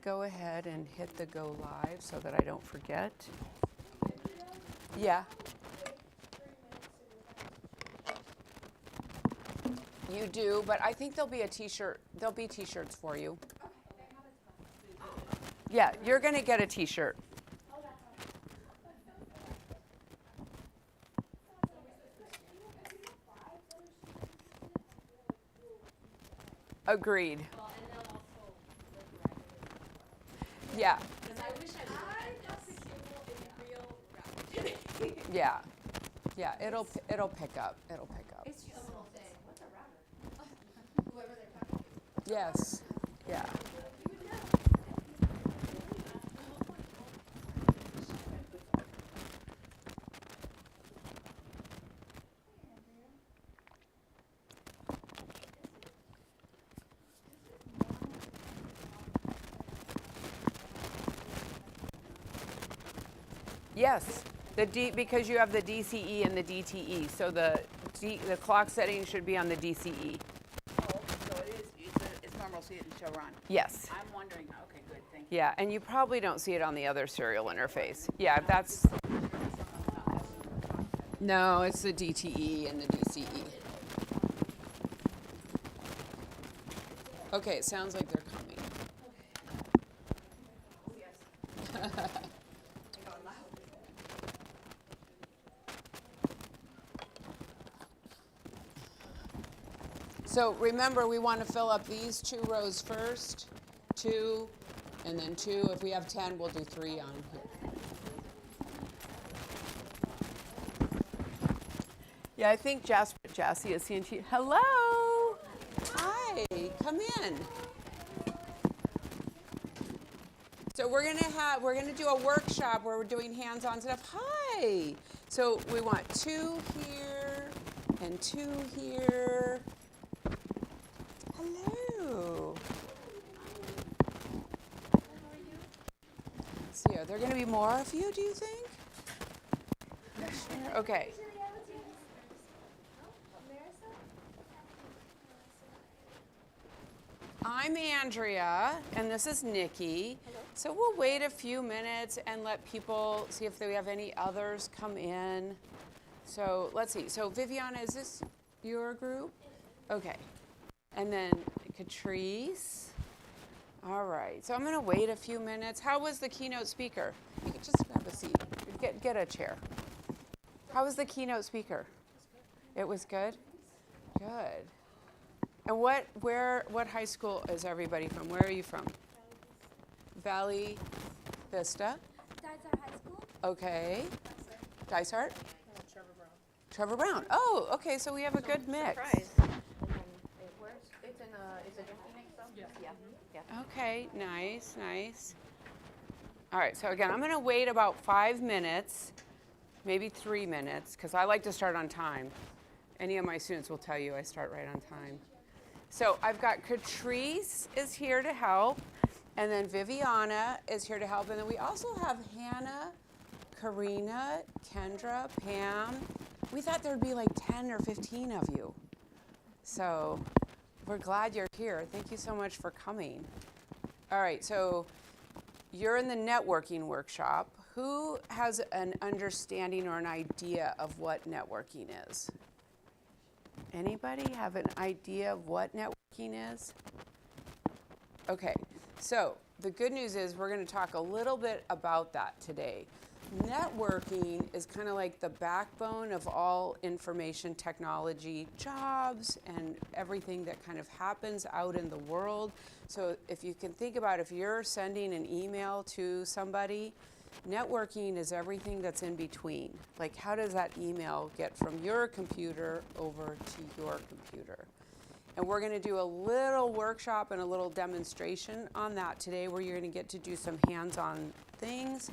go ahead and hit the go live so that I don't forget. Yeah. You do, but I think there'll be a t-shirt. There'll be t-shirts for you. Yeah, you're going to get a t-shirt. Agreed. Yeah. Yeah. Yeah, it'll pick up. It'll pick up. It's just a little thing. What's a router? Whoever they're talking to. Yes. Yeah. Yes, because you have the DCE and the DTE, so the clock setting should be on the DCE. Oh, okay, so it's normal to see it in Chevron. Yes. I'm wondering, okay, good, thank you. Yeah, and you probably don't see it on the other serial interface. Yeah, that's. No, it's the DTE and the DCE. Okay, it sounds like they're coming. So remember, we want to fill up these 2 rows first, 2, and then 2. If we have 10, we'll do 3 on here. Yeah, I think Jassy is seeing you. Hello. Hi, come in. So we're gonna do a workshop where we're doing hands-on stuff. Hi. So we want 2 here and 2 here. Hello. Let's see, are there going to be more of you, do you think? Sure. Okay. I'm Andrea, and this is Nikki. Hello. So we'll wait a few minutes and let people see if we have any others come in. So let's see. So Viviana, is this your group? Okay. And then Catrice. All right, so I'm going to wait a few minutes. How was the keynote speaker? You can just grab a seat. Get a chair. How was the keynote speaker? It was good? Good. And what high school is everybody from? Where are you from? Valley Vista. Dysart High School. Okay. Dysart? Trevor Brown. Trevor Brown. Oh, okay, so we have a good mix. Surprise. It's a different mix though? Yeah. Okay, nice. All right, so again, I'm going to wait about 5 minutes, maybe 3 minutes, because I like to start on time. Any of my students will tell you I start right on time. So I've got Catrice is here to help, and then Viviana is here to help, and then we also have Hannah, Karina, Kendra, Pam. We thought there'd be like 10 or 15 of you. So we're glad you're here. Thank you so much for coming. All right, so you're in the networking workshop. Who has an understanding or an idea of what networking is? Anybody have an idea of what networking is? Okay, so the good news is we're going to talk a little bit about that today. Networking is kind of like the backbone of all information technology jobs and everything that kind of happens out in the world. So if you can think about if you're sending an email to somebody, networking is everything that's in between. Like how does that email get from your computer over to your computer? And we're going to do a little workshop and a little demonstration on that today where you're going to get to do some hands-on things.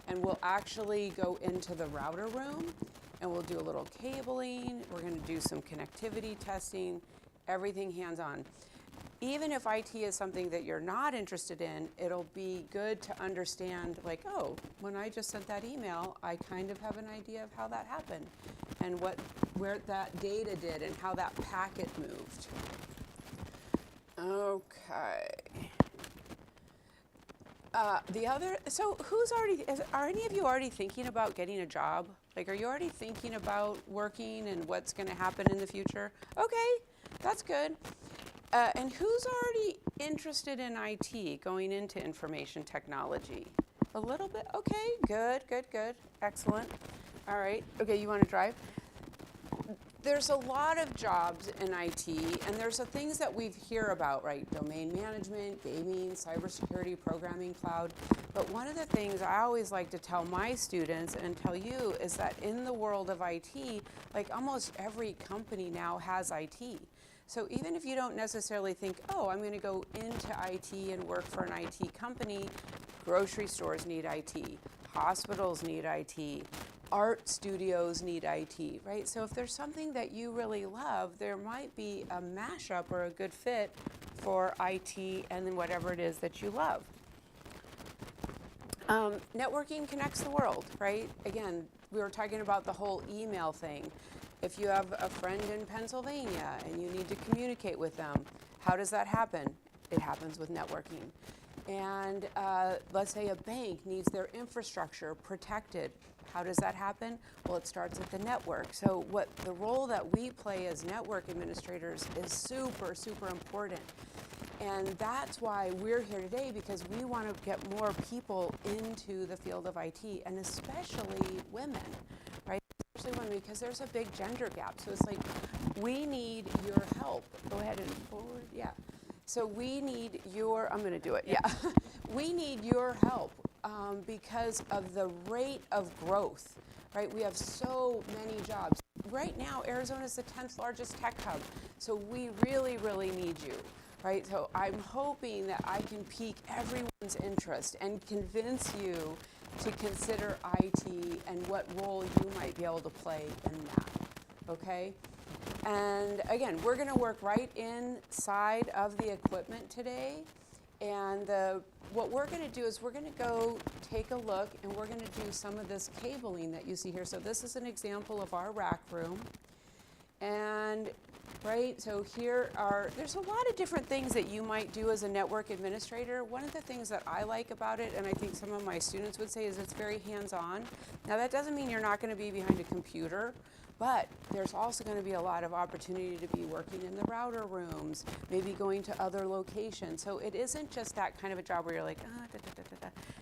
And we'll actually go into the router room and we'll do a little cabling. We're going to do some connectivity testing, everything hands-on. Even if IT is something that you're not interested in, it'll be good to understand, like, oh, when I just sent that email, I kind of have an idea of how that happened and where that data did and how that packet moved. Okay. So are any of you already thinking about getting a job? Like, are you already thinking about working and what's going to happen in the future? Okay, that's good. And who's already interested in IT, going into information technology? A little bit? Okay, good. Excellent. All right. Okay, you want to drive? There's a lot of jobs in IT, and there's the things that we hear about, right? Domain management, gaming, cybersecurity, programming, cloud. But one of the things I always like to tell my students and tell you is that in the world of IT, like almost every company now has IT. So even if you don't necessarily think, oh, I'm going to go into IT and work for an IT company, grocery stores need IT, hospitals need IT, art studios need IT, right? So if there's something that you really love, there might be a mashup or a good fit for IT and then whatever it is that you love. Networking connects the world, right? Again, we were talking about the whole email thing. If you have a friend in Pennsylvania and you need to communicate with them, how does that happen? It happens with networking. And let's say a bank needs their infrastructure protected. How does that happen? Well, it starts at the network. So the role that we play as network administrators is super, super important. And that's why we're here today, because we want to get more people into the field of IT, and especially women, right? Especially women, because there's a big gender gap. So it's like, we need your help. Go ahead and forward, yeah. So we need your, I'm going to do it, yeah. We need your help because of the rate of growth, right? We have so many jobs. Right now, Arizona is the 10th largest tech hub. So we really, really need you, right? So I'm hoping that I can pique everyone's interest and convince you to consider IT and what role you might be able to play in that, okay? And again, we're going to work right inside of the equipment today. And what we're going to do is we're going to go take a look, and we're going to do some of this cabling that you see here. So this is an example of our rack room. And right, so there's a lot of different things that you might do as a network administrator. One of the things that I like about it, and I think some of my students would say, is it's very hands-on. Now that doesn't mean you're not going to be behind a computer, but there's also going to be a lot of opportunity to be working in the router rooms, maybe going to other locations. So it isn't just that kind of a job where you're like,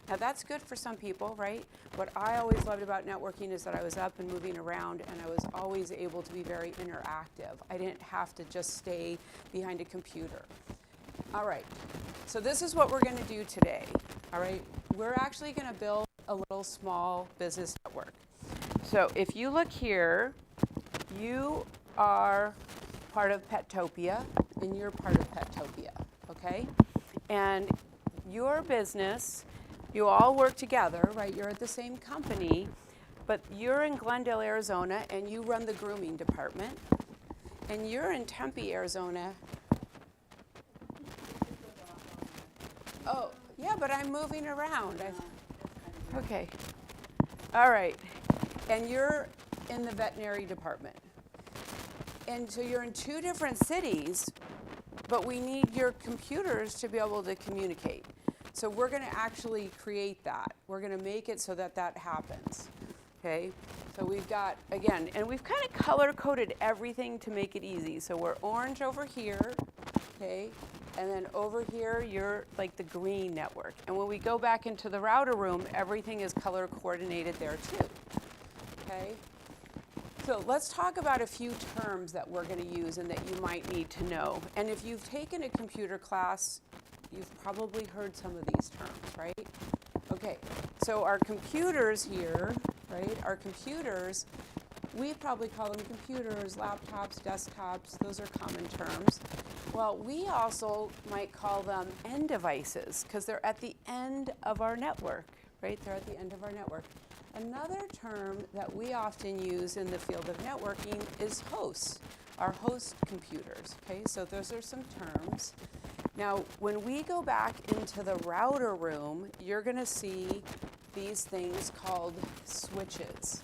Now that's good for some people, right? What I always loved about networking is that I was up and moving around, and I was always able to be very interactive. I didn't have to just stay behind a computer. All right, so this is what we're going to do today, all right? We're actually going to build a little small business network. So if you look here, you are part of Petopia, and you're part of Petopia, okay? And your business, you all work together, right? You're at the same company, but you're in Glendale, Arizona, and you run the grooming department. And you're in Tempe, Arizona. Oh, yeah, but I'm moving around. Okay. All right. And you're in the veterinary department. And so you're in two different cities, but we need your computers to be able to communicate. So we're going to actually create that. We're going to make it so that that happens. Okay? So we've got, again, and we've kind of color-coded everything to make it easy. So we're orange over here, okay? And then over here, you're like the green network. And when we go back into the router room, everything is color-coordinated there too. Okay? So let's talk about a few terms that we're going to use and that you might need to know. And if you've taken a computer class, you've probably heard some of these terms, right? Okay, so our computers here, right, our computers, we probably call them computers, laptops, desktops, those are common terms. Well, we also might call them end devices because they're at the end of our network, right? They're at the end of our network. Another term that we often use in the field of networking is hosts, our host computers, okay? So those are some terms. Now, when we go back into the router room, you're going to see these things called switches.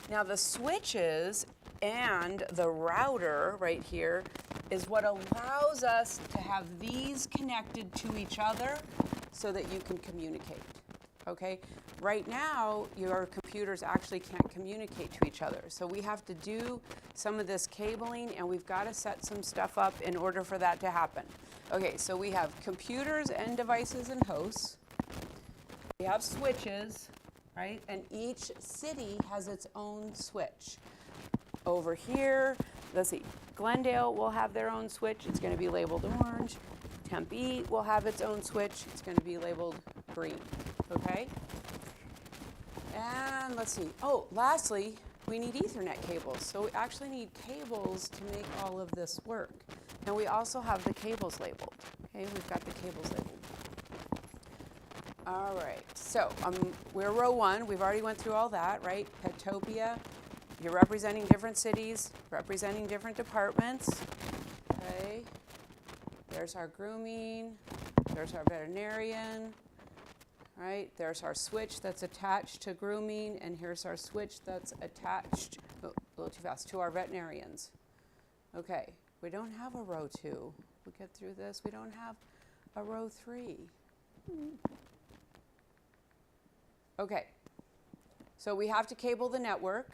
Now, the switches and the router right here is what allows us to have these connected to each other so that you can communicate. Okay? Right now, your computers actually can't communicate to each other. So we have to do some of this cabling, and we've got to set some stuff up in order for that to happen. Okay, so we have computers and devices and hosts. We have switches, right? And each city has its own switch. Over here, let's see, Glendale will have their own switch. It's going to be labeled orange. Tempe will have its own switch. It's going to be labeled green. Okay? And let's see. Oh, lastly, we need Ethernet cables. So we actually need cables to make all of this work. And we also have the cables labeled. Okay, we've got the cables labeled. All right, so we're row 1. We've already went through all that, right? Petopia, you're representing different cities, representing different departments. Okay, there's our grooming, there's our veterinarian, right? There's our switch that's attached to grooming, and here's our switch that's attached, oh, a little too fast, to our veterinarians. Okay, we don't have a row 2. We get through this, we don't have a row 3. Okay, so we have to cable the network.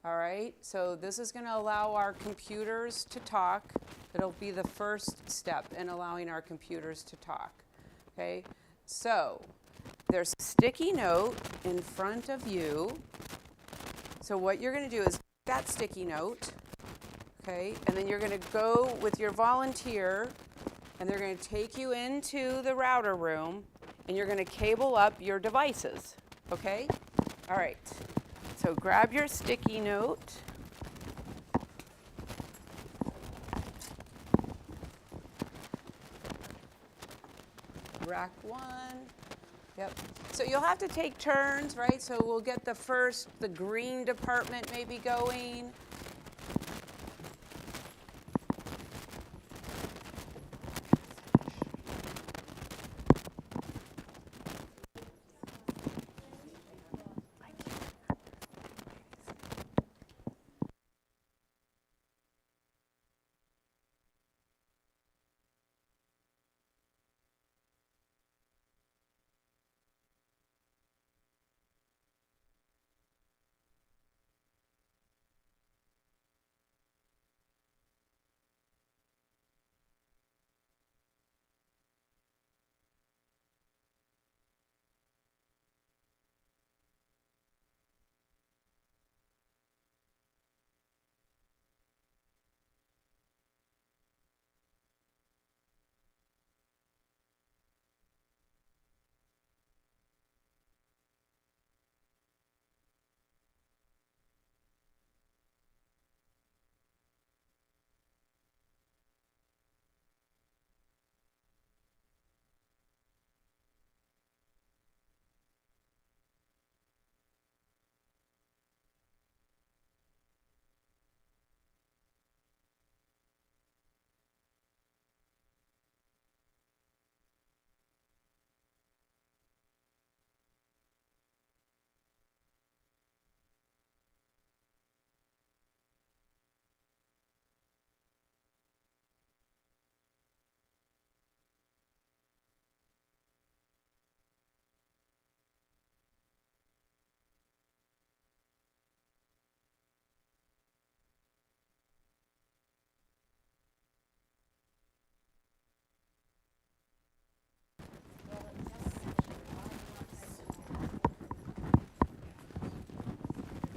All right, so this is going to allow our computers to talk. It'll be the first step in allowing our computers to talk. Okay, so there's a sticky note in front of you. So what you're going to do is that sticky note, okay, and then you're going to go with your volunteer, and they're going to take you into the router room, and you're going to cable up your devices, okay? All right, so grab your sticky note. Rack 1, yep. So you'll have to take turns, right? So we'll get the green department maybe going.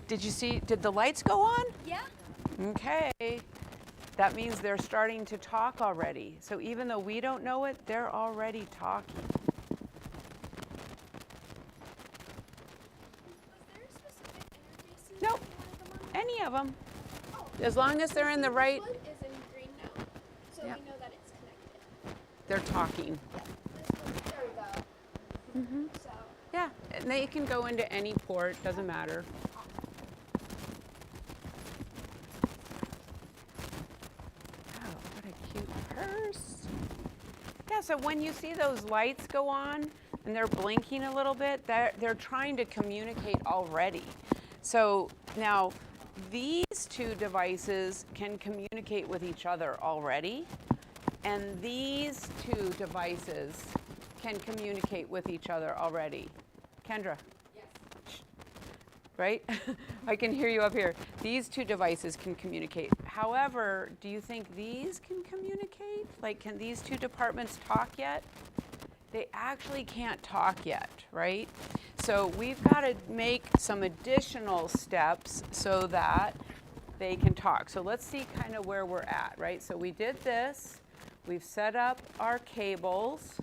Did the lights go on? Yeah. Okay. That means they're starting to talk already. So even though we don't know it, they're already talking. Was there a specific interface you Nope. wanted them on? Any of them. Oh. As long as they're in the right, This one is in green now, so Yep. we know that it's connected. they're talking. Yeah. This one, there we go. So, Yeah, and they can go into any port, doesn't matter. Oh, what a cute purse. Yeah, so when you see those lights go on and they're blinking a little bit, they're trying to communicate already. So now these two devices can communicate with each other already, and these two devices can communicate with each other already. Kendra? Yes. Right? I can hear you up here. These two devices can communicate. However, do you think these can communicate? Like, can these two departments talk yet? They actually can't talk yet, right? So we've got to make some additional steps so that they can talk. So let's see kind of where we're at, right? So we did this. We've set up our cables,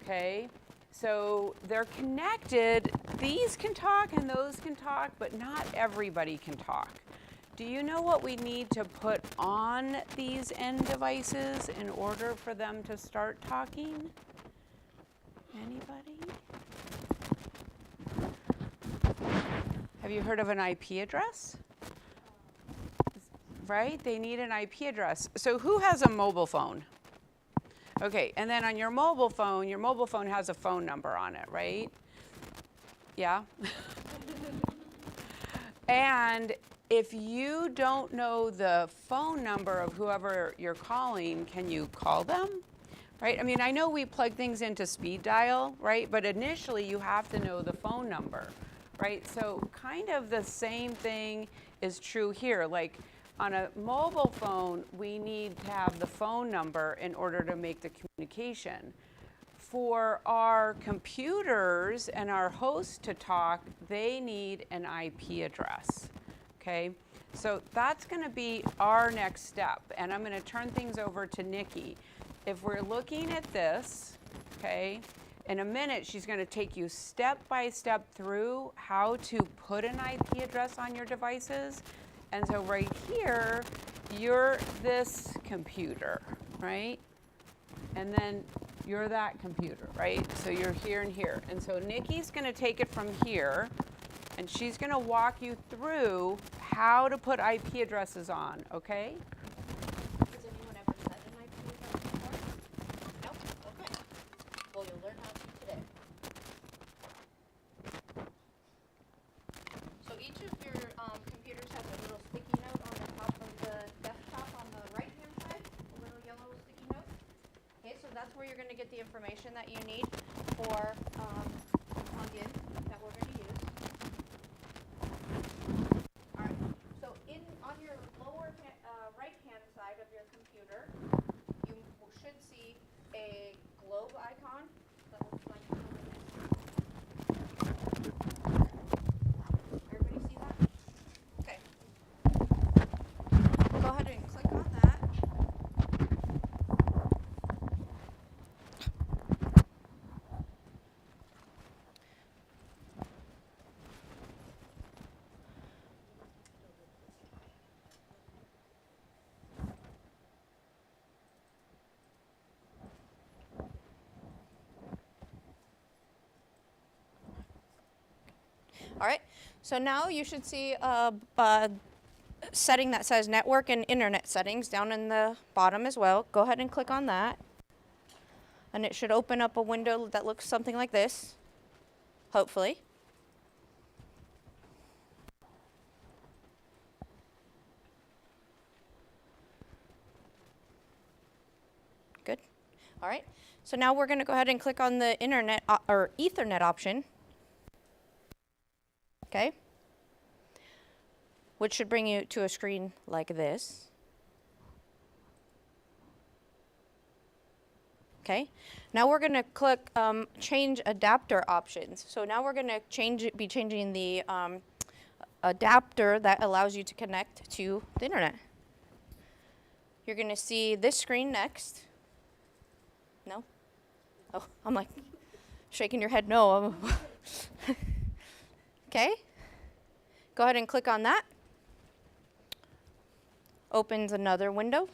okay? So they're connected. These can talk and those can talk, but not everybody can talk. Do you know what we need to put on these end devices in order for them to start talking? Anybody? Have you heard of an IP address? Right? They need an IP address. So who has a mobile phone? Okay, and then on your mobile phone has a phone number on it, right? Yeah? And if you don't know the phone number of whoever you're calling, can you call them? Right? I mean, I know we plug things into speed dial, right? But initially you have to know the phone number, right? So kind of the same thing is true here. Like on a mobile phone, we need to have the phone number in order to make the communication. For our computers and our host to talk, they need an IP address, okay? So that's gonna be our next step, and I'm gonna turn things over to Nikki. If we're looking at this, okay, in a minute, she's gonna take you step by step through how to put an IP address on your devices. And so right here, you're this computer, right? And then you're that computer, right? So you're here and here. And so Nikki's gonna take it from here, and she's gonna walk you through how to put IP addresses on, okay? Has anyone ever said an IP address before? No? Okay. Well, you'll learn how to today. So each of your computers has a little sticky note on the top of the desktop on the right-hand side, a little yellow sticky note. Okay, so that's where you're going to get the information that you need for plug-in that we're going to use. All right. So on your lower right-hand side of your computer, you should see a globe icon that looks like this. Everybody see that? Okay. Go ahead and click on that. All right, so now you should see a setting that says network and internet settings down in the bottom as well. Go ahead and click on that. And it should open up a window that looks something like this, hopefully. Good. All right, so now we're going to go ahead and click on the internet or Ethernet option. Okay, which should bring you to a screen like this. Okay, now we're going to click change adapter options. So now we're going to be changing the adapter that allows you to connect to the internet. You're going to see this screen next. No? Oh, I'm like shaking your head no. Okay, go ahead and click on that. Opens another window.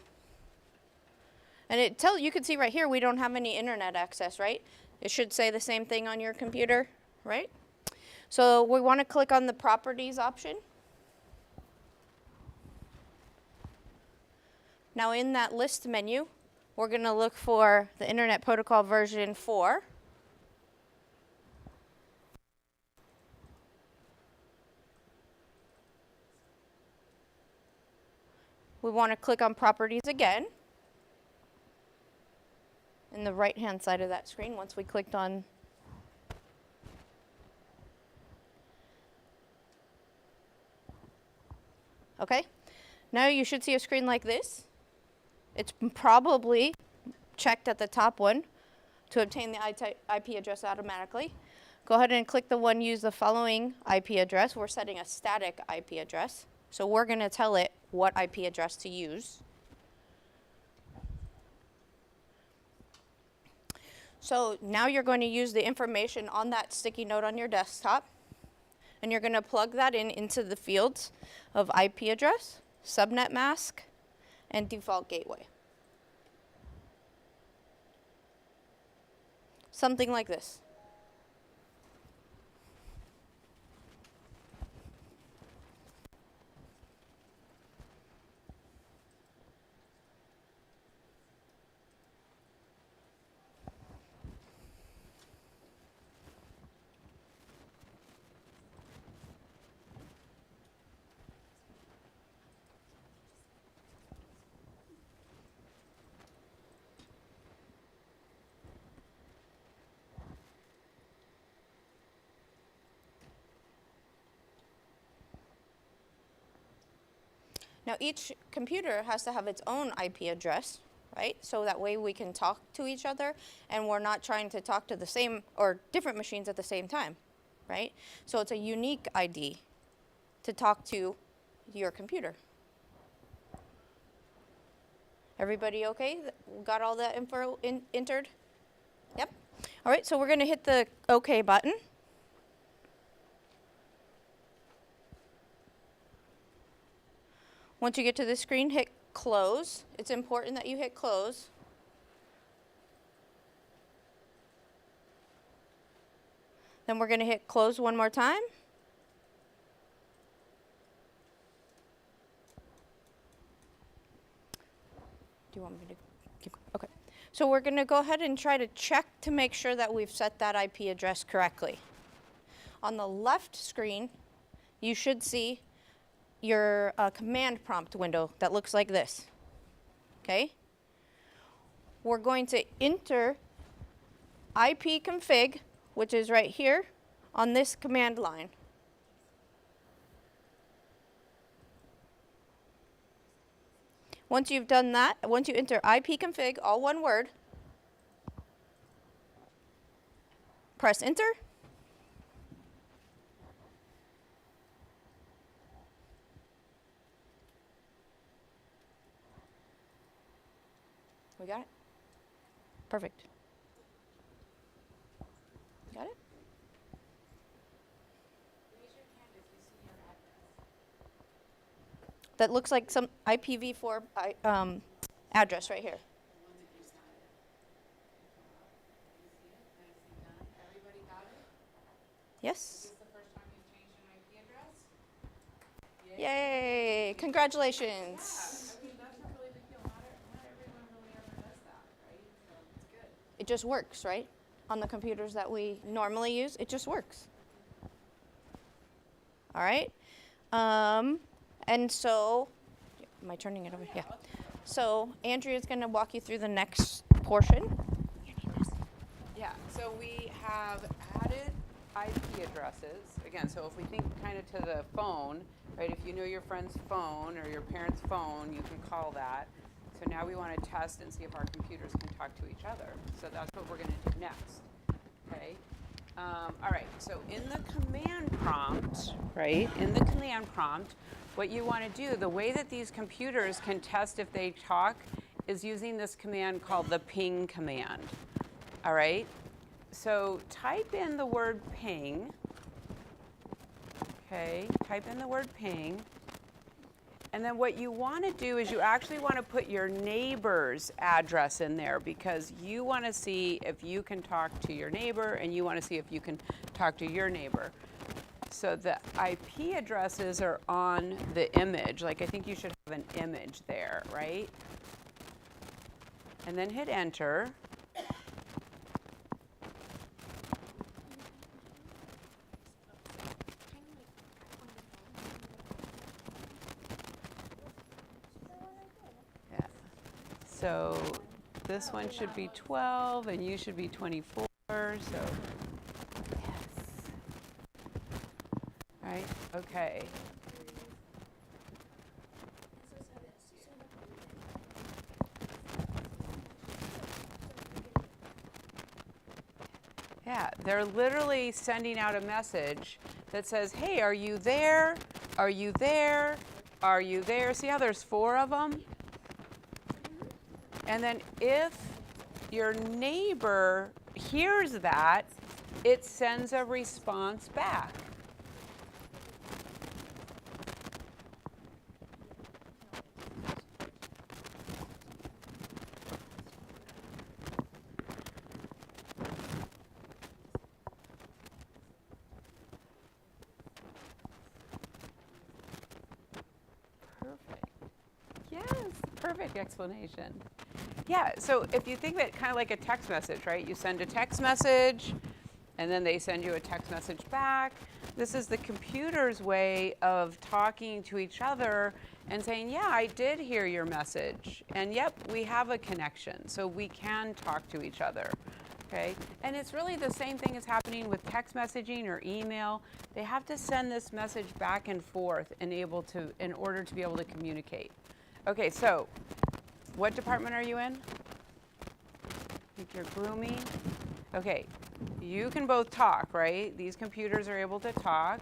And you can see right here we don't have any internet access, right? It should say the same thing on your computer, right? So we want to click on the properties option. Now in that list menu, we're going to look for the Internet Protocol version 4. We want to click on properties again. in the right-hand side of that screen once we clicked on. Okay, now you should see a screen like this. It's probably checked at the top one to obtain the IP address automatically. Go ahead and click the one, use the following IP address. We're setting a static IP address. So we're going to tell it what IP address to use. So now you're going to use the information on that sticky note on your desktop, and you're going to plug that into the fields of IP address, subnet mask, and default gateway. Something like this. Now each computer has to have its own IP address, right? So that way we can talk to each other and we're not trying to talk to the same or different machines at the same time, right? So it's a unique ID to talk to your computer. Everybody okay? Got all that info entered? Yep. All right, so we're going to hit the OK button. Once you get to this screen, hit close. It's important that you hit close. Then we're going to hit close one more time. Do you want me to keep? Okay. So we're going to go ahead and try to check to make sure that we've set that IP address correctly. On the left screen, you should see your command prompt window that looks like this. Okay? We're going to enter ipconfig, which is right here on this command line. Once you've done that, once you enter ipconfig, all one word, press enter. We got it? Perfect. Got it? That looks like some IPv4 address right here. Everybody got it? Yes? Is this the first time you've changed an IP address? Yay! Congratulations. I mean, that's a really big deal. Not everyone really ever does that, right? So it's good. It just works, right? On the computers that we normally use, it just works. All right. And so, am I turning it over? Yeah. So Andrea's going to walk you through the next portion. You need this. Yeah, so we have added IP addresses. Again, so if we think kind of to the phone, right, if you know your friend's phone or your parent's phone, you can call that. So now we want to test and see if our computers can talk to each other. So that's what we're going to do next, okay? All right, so in the command prompt, right, in the command prompt, what you want to do, the way that these computers can test if they talk is using this command called the ping command, all right? So type in the word ping, okay, type in the word ping, and then what you want to do is you actually want to put your neighbor's address in there because you want to see if you can talk to your neighbor and you want to see if you can talk to your neighbor. So the IP addresses are on the image. Like I think you should have an image there, right? And then hit enter. Yeah. So this one should be 12 and you should be 24, so yes. Right, okay. Yeah, they're literally sending out a message that says, hey, are you there? Are you there? Are you there? See how there's 4 of them? And then if your neighbor hears that, it sends a response back. Perfect explanation. Yeah, so if you think of it kind of like a text message, right? You send a text message, and then they send you a text message back. This is the computer's way of talking to each other and saying, yeah, I did hear your message. And yep, we have a connection, so we can talk to each other. Okay? And it's really the same thing as happening with text messaging or email. They have to send this message back and forth in order to be able to communicate. Okay, so what department are you in? I think you're grooming. Okay, you can both talk, right? These computers are able to talk.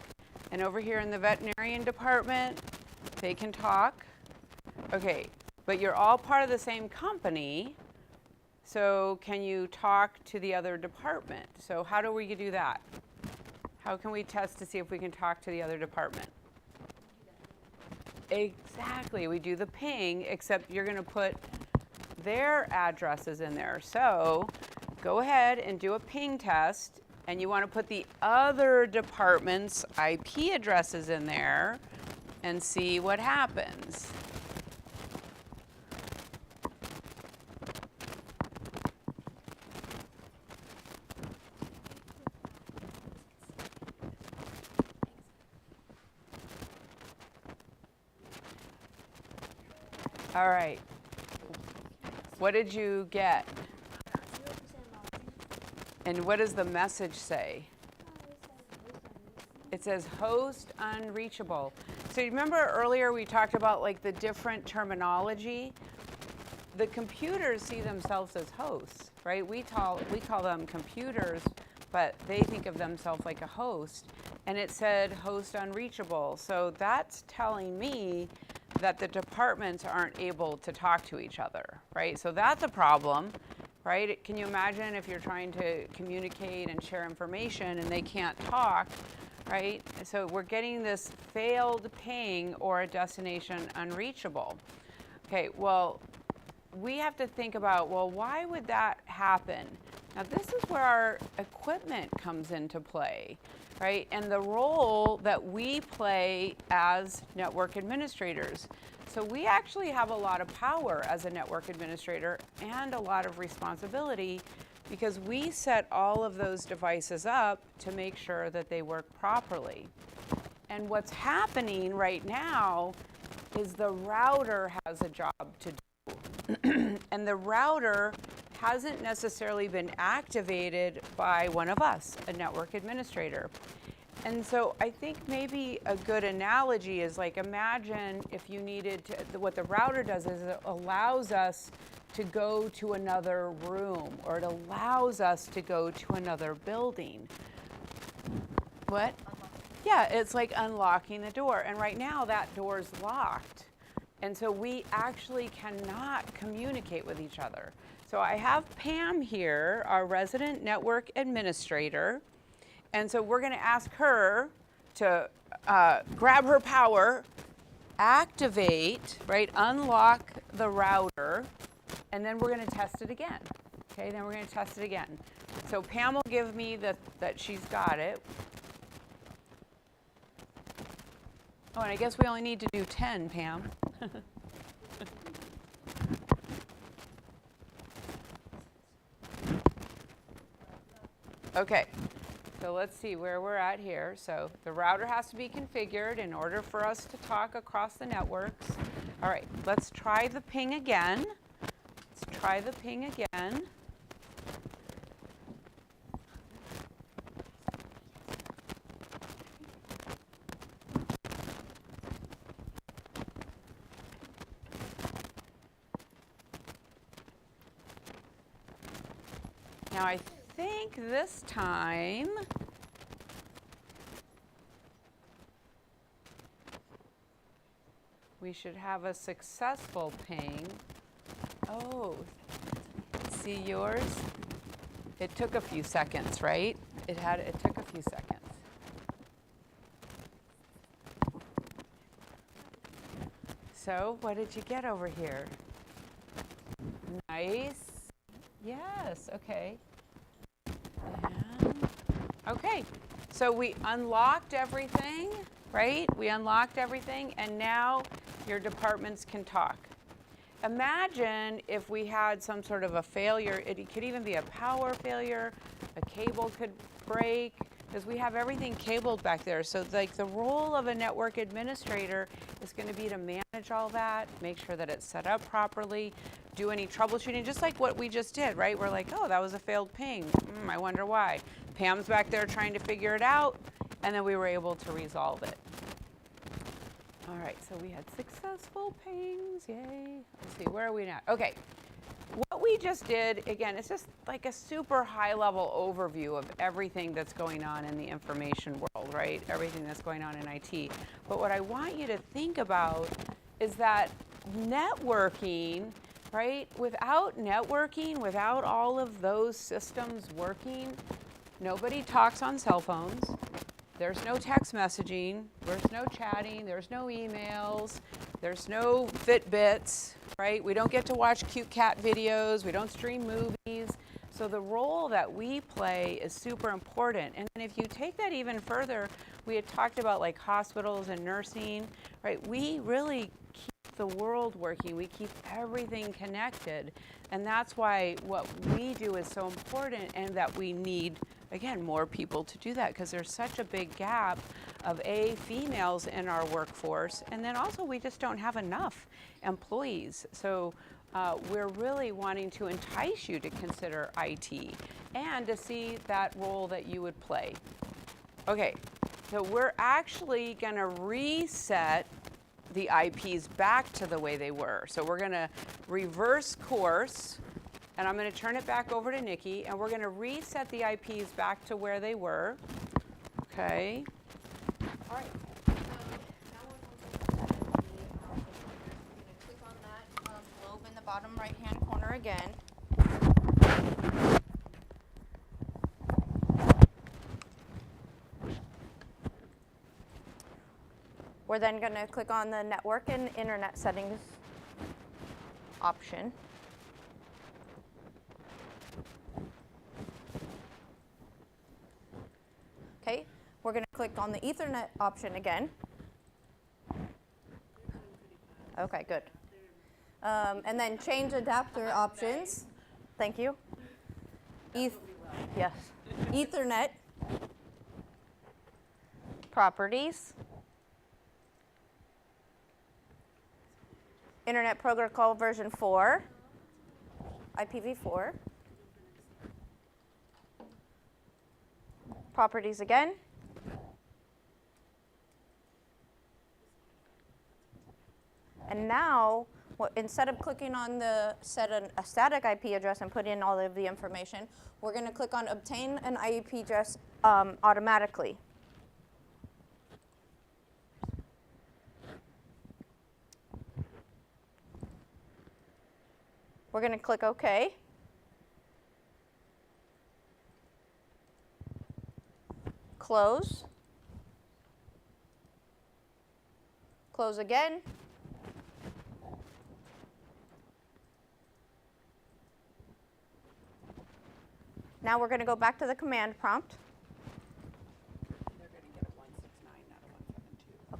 And over here in the veterinarian department, they can talk. Okay, but you're all part of the same company. So can you talk to the other department? So how do we do that? How can we test to see if we can talk to the other department? Exactly, we do the ping, except you're going to put their addresses in there. So go ahead and do a ping test, and you want to put the other department's IP addresses in there and see what happens. All right. What did you get? And what does the message say? It says host unreachable. So you remember earlier we talked about like the different terminology? The computers see themselves as hosts, right? We call them computers, but they think of themselves like a host. And it said host unreachable. So that's telling me that the departments aren't able to talk to each other, right? So that's a problem, right? Can you imagine if you're trying to communicate and share information and they can't talk, right? So we're getting this failed ping or a destination unreachable. Okay, well, we have to think about, well, why would that happen? Now, this is where our equipment comes into play, right? And the role that we play as network administrators. So we actually have a lot of power as a network administrator and a lot of responsibility because we set all of those devices up to make sure that they work properly. And what's happening right now is the router has a job to do. And the router hasn't necessarily been activated by one of us, a network administrator. And so I think maybe a good analogy is like, imagine if you needed to, what the router does is it allows us to go to another room, or it allows us to go to another building. What? Yeah, it's like unlocking the door. And right now that door's locked. And so we actually cannot communicate with each other. So I have Pam here, our resident network administrator. And so we're going to ask her to grab her power, activate, right, unlock the router, and then we're going to test it again. Okay, then we're going to test it again. So Pam will give me that she's got it. Oh, and I guess we only need to do 10, Pam. Okay, so let's see where we're at here. So the router has to be configured in order for us to talk across the networks. All right, let's try the ping again. Let's try the ping again. Now I think this time we should have a successful ping. Oh, see yours? It took a few seconds, right? It took a few seconds. So, what did you get over here? Nice. Yes, okay. And, okay, so we unlocked everything, right? We unlocked everything, and now your departments can talk. Imagine if we had some sort of a failure. It could even be a power failure, a cable could break, because we have everything cabled back there. So like the role of a network administrator is going to be to manage all that, make sure that it's set up properly, do any troubleshooting, just like what we just did, right? We're like, oh, that was a failed ping. I wonder why. Pam's back there trying to figure it out, and then we were able to resolve it. All right, so we had successful pings, yay. Let's see, where are we now? Okay, what we just did, again, it's just like a super high level overview of everything that's going on in the information world, right? Everything that's going on in IT. But what I want you to think about is that networking, right? Without networking, without all of those systems working, nobody talks on cell phones. There's no text messaging, there's no chatting, there's no emails, there's no Fitbits, right? We don't get to watch cute cat videos, we don't stream movies. So the role that we play is super important. And then if you take that even further, we had talked about like hospitals and nursing, right? We really keep the world working, we keep everything connected. And that's why what we do is so important, and that we need, again, more people to do that, because there's such a big gap of females in our workforce, and then also we just don't have enough employees. So we're really wanting to entice you to consider IT and to see that role that you would play. Okay, so we're actually going to reset the IPs back to the way they were. So we're going to reverse course, and I'm going to turn it back over to Nikki, and we're going to reset the IPs back to where they were. Okay. All right. Now we're going to click on that globe in the bottom right-hand corner again. We're then going to click on the network and internet settings option. Okay, we're going to click on the Ethernet option again. Okay, good. And then change adapter options. Thank you. Yes. Ethernet. Properties. Internet Protocol version 4. IPv4. Properties again. And now, instead of clicking on the set a static IP address and put in all of the information, we're going to click on obtain an IP address automatically. We're going to click OK. Close. Close again. Now we're going to go back to the command prompt. They're going to get a 169, not a 172.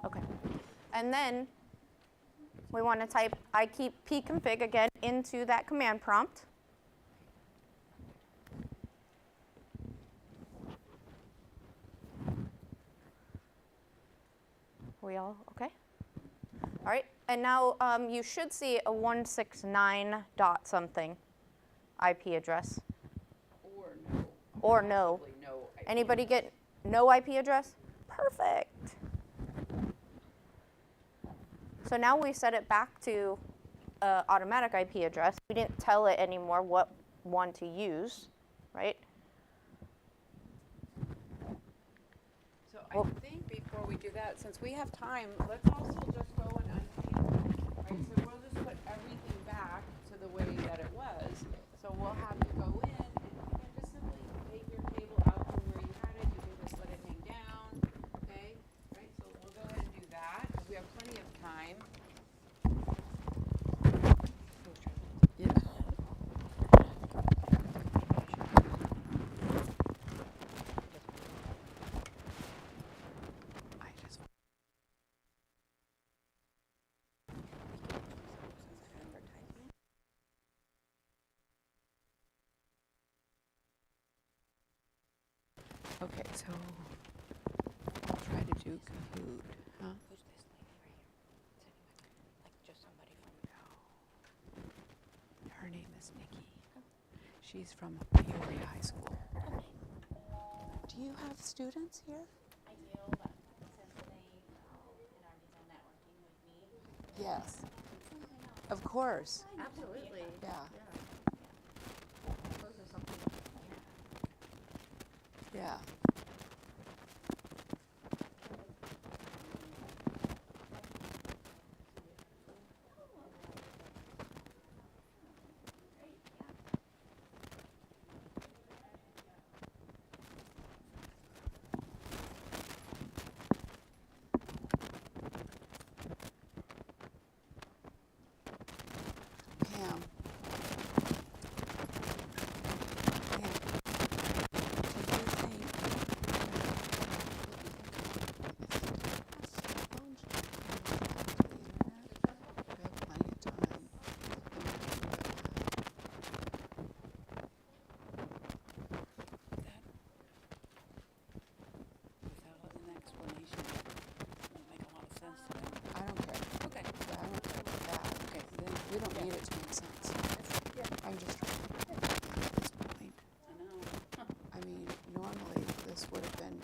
Okay. Okay. And then we want to type pconfig again into that command prompt. We all okay? All right. And now you should see a 169 dot something IP address. Or no. Or no. Probably no. Anybody get no IP address? Perfect. So now we set it back to automatic IP address. We didn't tell it anymore what one to use, right? So I think before we do that, since we have time, let's also just go and untangle. Right, so we'll just put everything back to the way that it was. So we'll have you go in and you can just simply take your cable out from where you had it. You can just let it hang down, okay? Right, so we'll go ahead and do that, 'cause we have plenty of time. Yeah. I just. Okay, so I'll try to do Kahoot, huh? Who's this lady right here? Like just somebody from. Her name is Nikki. She's from Peoria High School. Do you have students here? I do, but since they in our design networking with me. Yes. Of course. Absolutely. Yeah. Yeah. Pam. Pam, do you think we have plenty of time? Without an explanation, doesn't make a lot of sense to me. I don't care. Okay. Yeah, I don't care about that. Okay, then, We don't need it to make sense. I'm just trying to at this point. I know. I mean, normally this would have been,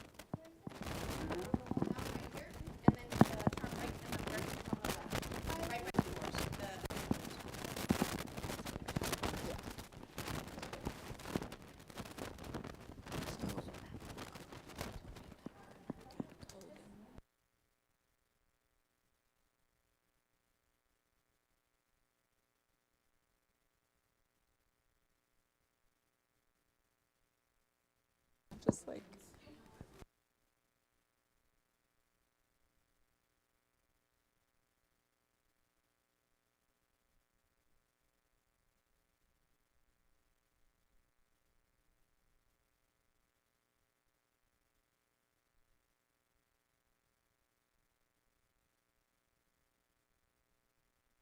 And then turn right in the very front of the, right by the doors. yeah. So, just like.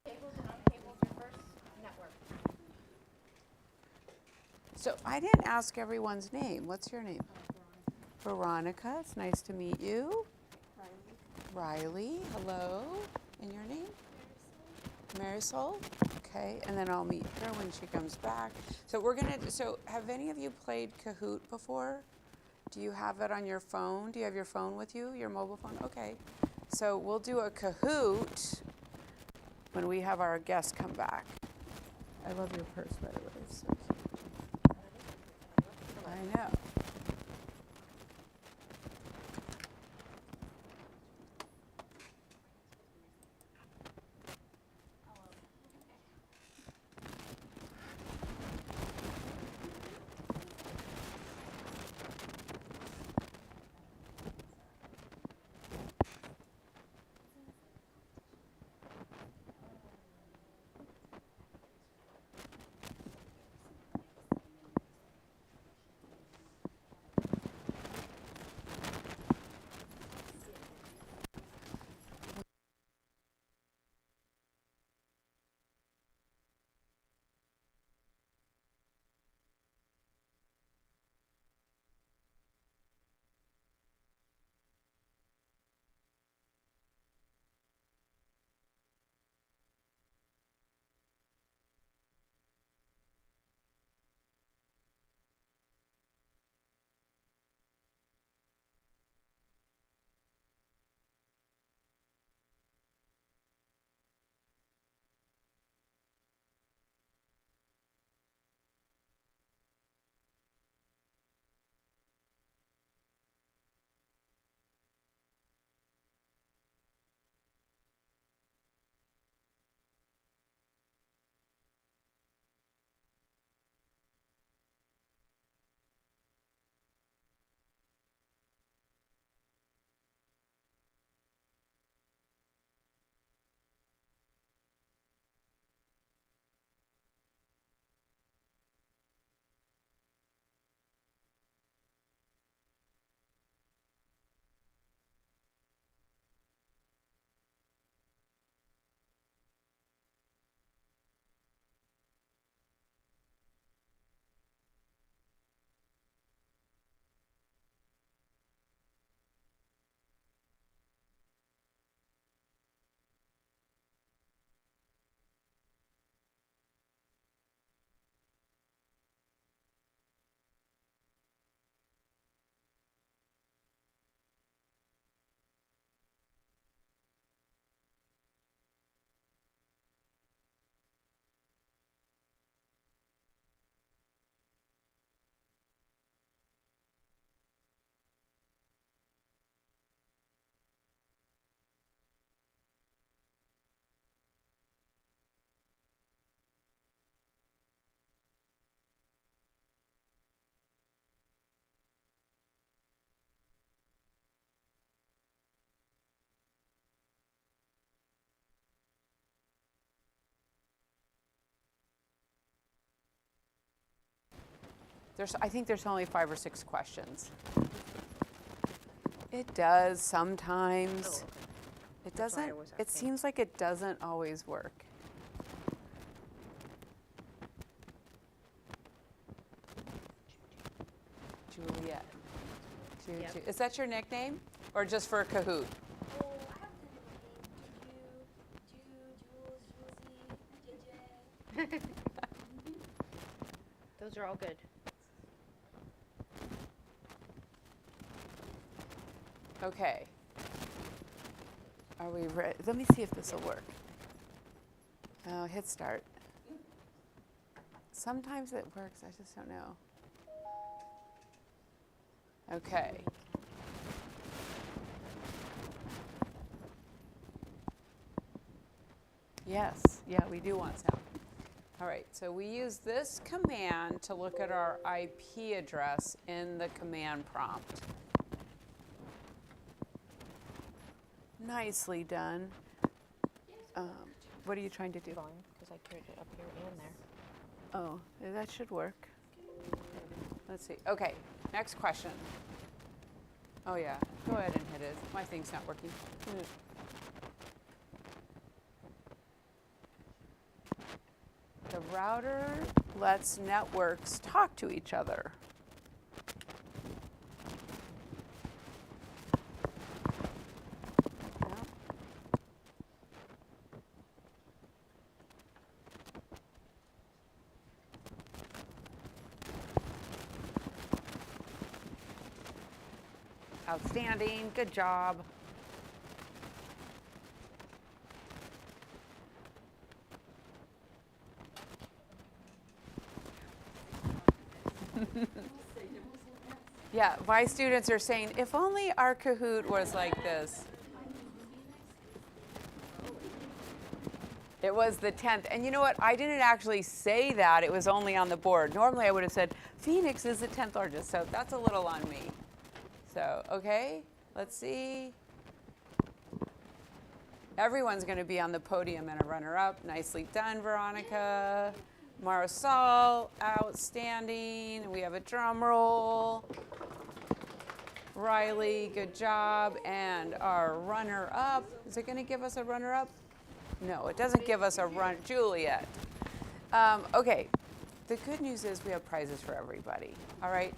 Cables and uncables your first network. So I didn't ask everyone's name. What's your name? Veronica. It's nice to meet you. Riley. Hello. And your name? Marisol. Okay. And then I'll meet her when she comes back. So we're gonna. So have any of you played Kahoot before? Do you have it on your phone? Do you have your phone with you? Your mobile phone? Okay. So we'll do a Kahoot when we have our guests come back. I love your purse, by the way. It's so cute. I know. I think there's only 5 or 6 questions. It does sometimes. It That's why I doesn't, was it asking. seems like it doesn't always work. Juliet. Yep. Is that your nickname or just for Kahoot? Oh, I have a different name. Juju, JJ. Those are all good. Okay. Are we ready? Let me see if this will work. Oh, hit start. Sometimes it works, I just don't know. Okay. Yes, yeah, we do want sound. All right, so we use this command to look at our IP address in the command prompt. Nicely done. What are you trying to do? Because I put it up here and there. Oh, that should work. Let's see. Okay, next question. Oh yeah, go ahead and hit it. My thing's not working. The router lets networks talk to each other. No? Outstanding, good job. Yeah, my students are saying, if only our Kahoot was like this. It was the 10th. And you know what? I didn't actually say that. It was only on the board. Normally I would have said, Phoenix is the 10th largest. So that's a little on me. So, okay, let's see. Everyone's going to be on the podium and a runner-up. Nicely done, Veronica. Marisol, outstanding. We have a drum roll. Riley, good job. And our runner-up, is it going to give us a runner-up? No, it doesn't give us a run. Juliet. Okay, the good news is we have prizes for everybody, all right?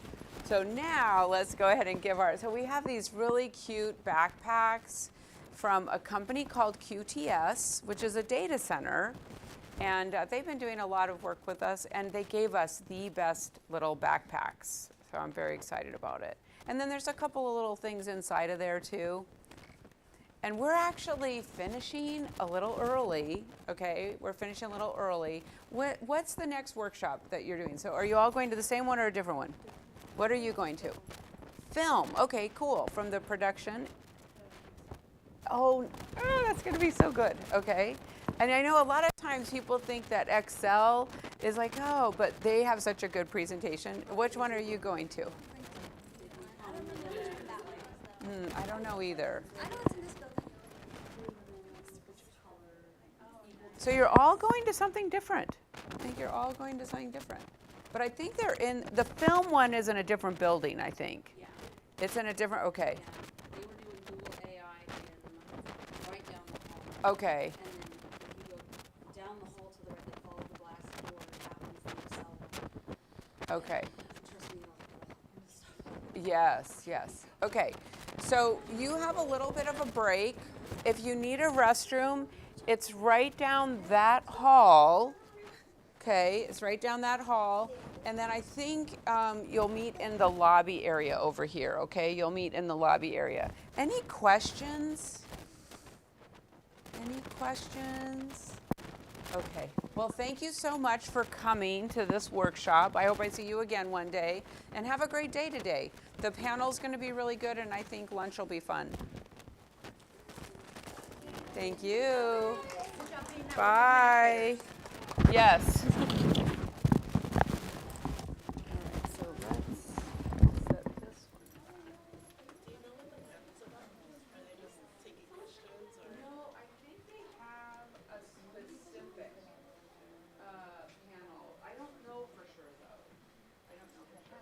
So now let's go ahead and give so we have these really cute backpacks from a company called QTS, which is a data center. And they've been doing a lot of work with us, and they gave us the best little backpacks. So I'm very excited about it. And then there's a couple of little things inside of there too. And we're actually finishing a little early, okay? We're finishing a little early. What's the next workshop that you're doing? So are you all going to the same one or a different one? What are you going to? Film, okay, cool. From the production. Oh, that's gonna be so good, okay? And I know a lot of times people think that Excel is like, oh, but they have such a good presentation. Which one are you going to? I don't know either. I know it's in this building. So you're all going to something different. I think you're all going to something different. But I think they're in, the film one is in a different building, I think. Yeah. It's in a different, okay, They were doing Google AI in right down the hall. okay. And then if you go down the hall to the right, they follow the glass door, that one's the Excel. Okay. Trust me, like, Yes, yes. Okay. So you have a little bit of a break. If you need a restroom, it's right down that hall. Okay, it's right down that hall. And then I think you'll meet in the lobby area over here, okay? You'll meet in the lobby area. Any questions? Any questions? Okay. Well, thank you so much for coming to this workshop. I hope I see you again one day. And have a great day today. The panel's going to be really good, and I think lunch will be fun. Thank you. Bye. Yes. All right, so let's set this one. No, I think they have a specific panel. I don't know for sure though. I don't know for sure.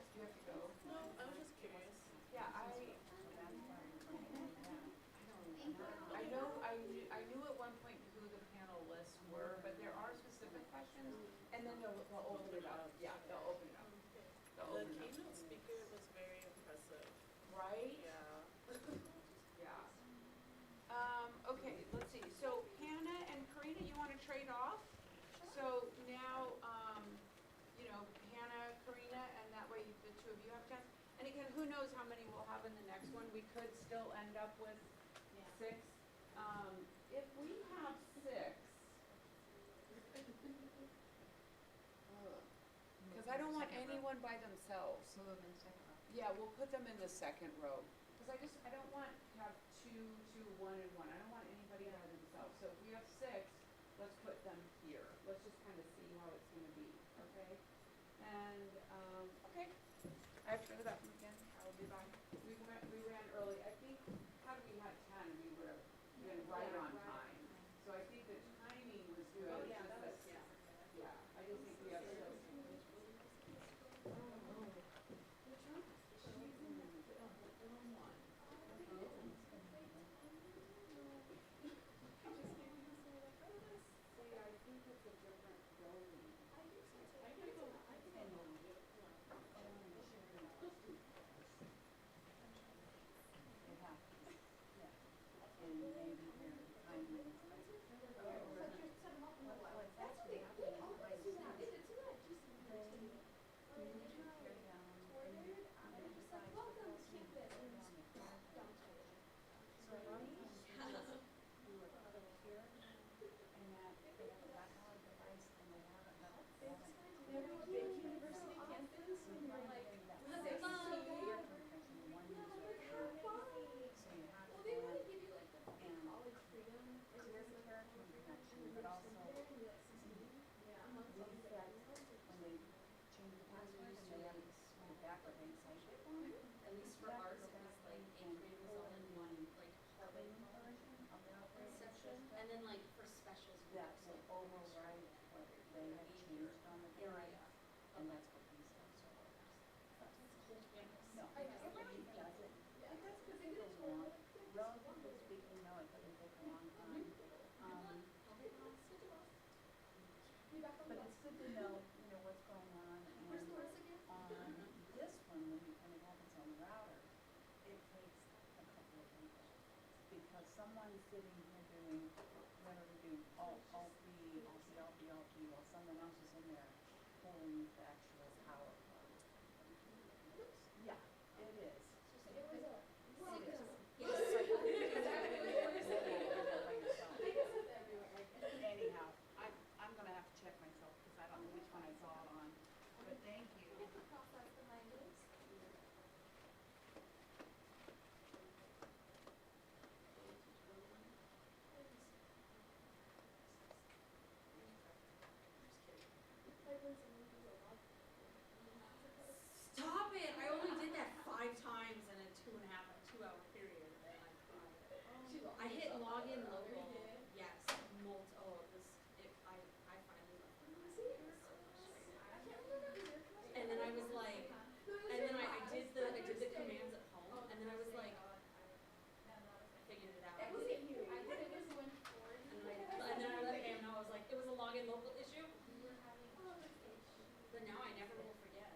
And then they'll open it up. Yeah, they'll open it up. They'll The open it up. keynote speaker was very impressive. Right? Yeah. Yeah. Okay, let's see. So Hannah and Karina, you want to trade off? So now, Hannah, Karina, and that way the two of you have 10. And again, who knows how many we'll have in the next one? We could still end up with 6. If we have 6, because I don't want anyone by themselves. Yeah, we'll put them in the second row. Because I don't want to have 2, 2, 1, and 1. I don't want anybody by themselves. So if we have 6, let's put them here. Let's just kind of see how it's going to be, okay? And, okay. I have to go to that one again. I'll be back. We ran early. I think, had we had 10, we would have been right on time. So I think the timing was good. Oh, yeah, just that was, that- yeah. Yeah, I just think we have to. At least for ours, it was like 8th grade was all in one, like, hallway section. And then like for specials, we were That's like like override what they have changed on the area. and that's what these are, so. No, it really doesn't. It does take a long, relatively speaking, no, it doesn't take a long time. But it's good to know, what's going on and on this one, when it happens on the router, it takes a couple of people. Because someone's sitting here doing, whatever we do, alt B, while someone else is in there pulling the actual power plug. Yeah, it is. Anyhow, I'm gonna have to check myself, because I don't know which one I saw it on, but thank you. Stop it! I only did that 5 times in a 2.5-2 hour period, and I cried. I hit login local. Yes, I finally left the class. It was so frustrating. And then I was like, and then I did the commands at home, and then I was like, I figured it out. And then I let Pam know, I was like, it was a login local issue, but now I never will forget.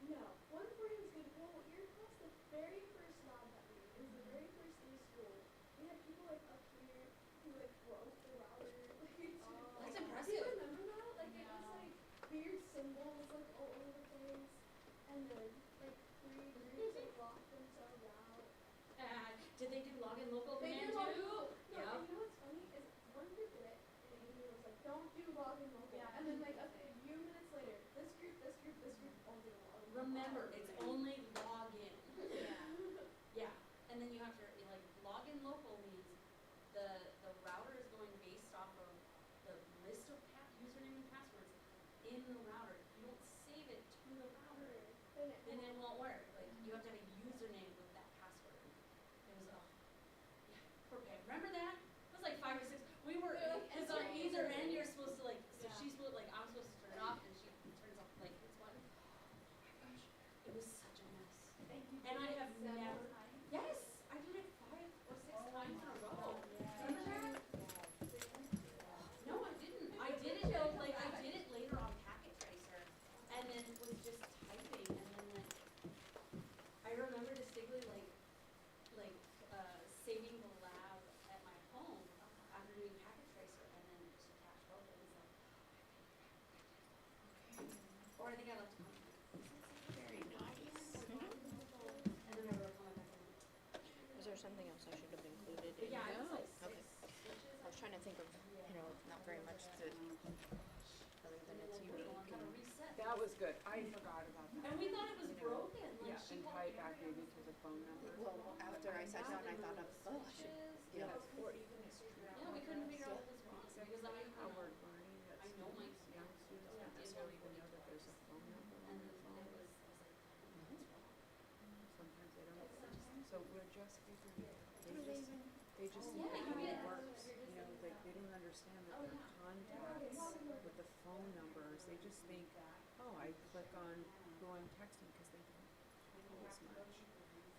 No, 140 was good. Well, your class, the very first lab that we did, it was the very first day of school. We had people like up here who like broke the router. That's Do impressive. you remember that? Like it was like weird symbols like all over the place, and then like 3 groups like locked themselves out. Did they do login local They command did login too? local. No, Yeah. and you know what's funny is one group did it, and Amy was like, "Don't do login local." And then like a few minutes later, this group all did login local. Remember, it's only login. Yeah, and then you have to, like, login local means the router is going based off of the list of username and passwords in the router. If you don't save it to the router, then it won't work. Like, you have to have a username with that password. It was, yeah, poor Pam. Remember that? It was like 5 or 6. We were, because on either end, you're supposed to, like, so she's supposed, like, I'm supposed to turn it off, and she turns off, like, this one. Oh my gosh, it was such a mess. And I have never, yes, I did it 5 or 6 times in a row. Remember that? No, I didn't. I did it was just typing, and then like, I remember distinctly saving the lab at my home after doing packet tracer, and then just attached both, and it's like, or I think I left it home. Very nice. And then I wrote home back in. Is there something else I should have included? But yeah, it was like Okay. six switches. I was trying to think of, not very much to, other than it's unique. How to reset. That was good. I forgot about that. And we thought it was broken, like Yeah, she and walked tie it back maybe to the phone number. Well, after I sat down, I thought of, oh, I should, Yeah. Or even a street Yeah, we couldn't figure out what was wrong, because I, how we're learning that I know my young students don't necessarily even know that there's a phone number on and their phone. it was, I was like, what's wrong? Sometimes they don't. So we're just figuring it out. how do they even, They just Yeah, think you how it get- works, like they don't understand that their contacts with the phone numbers, they just think, oh, I click on who I'm texting, because they don't call as much.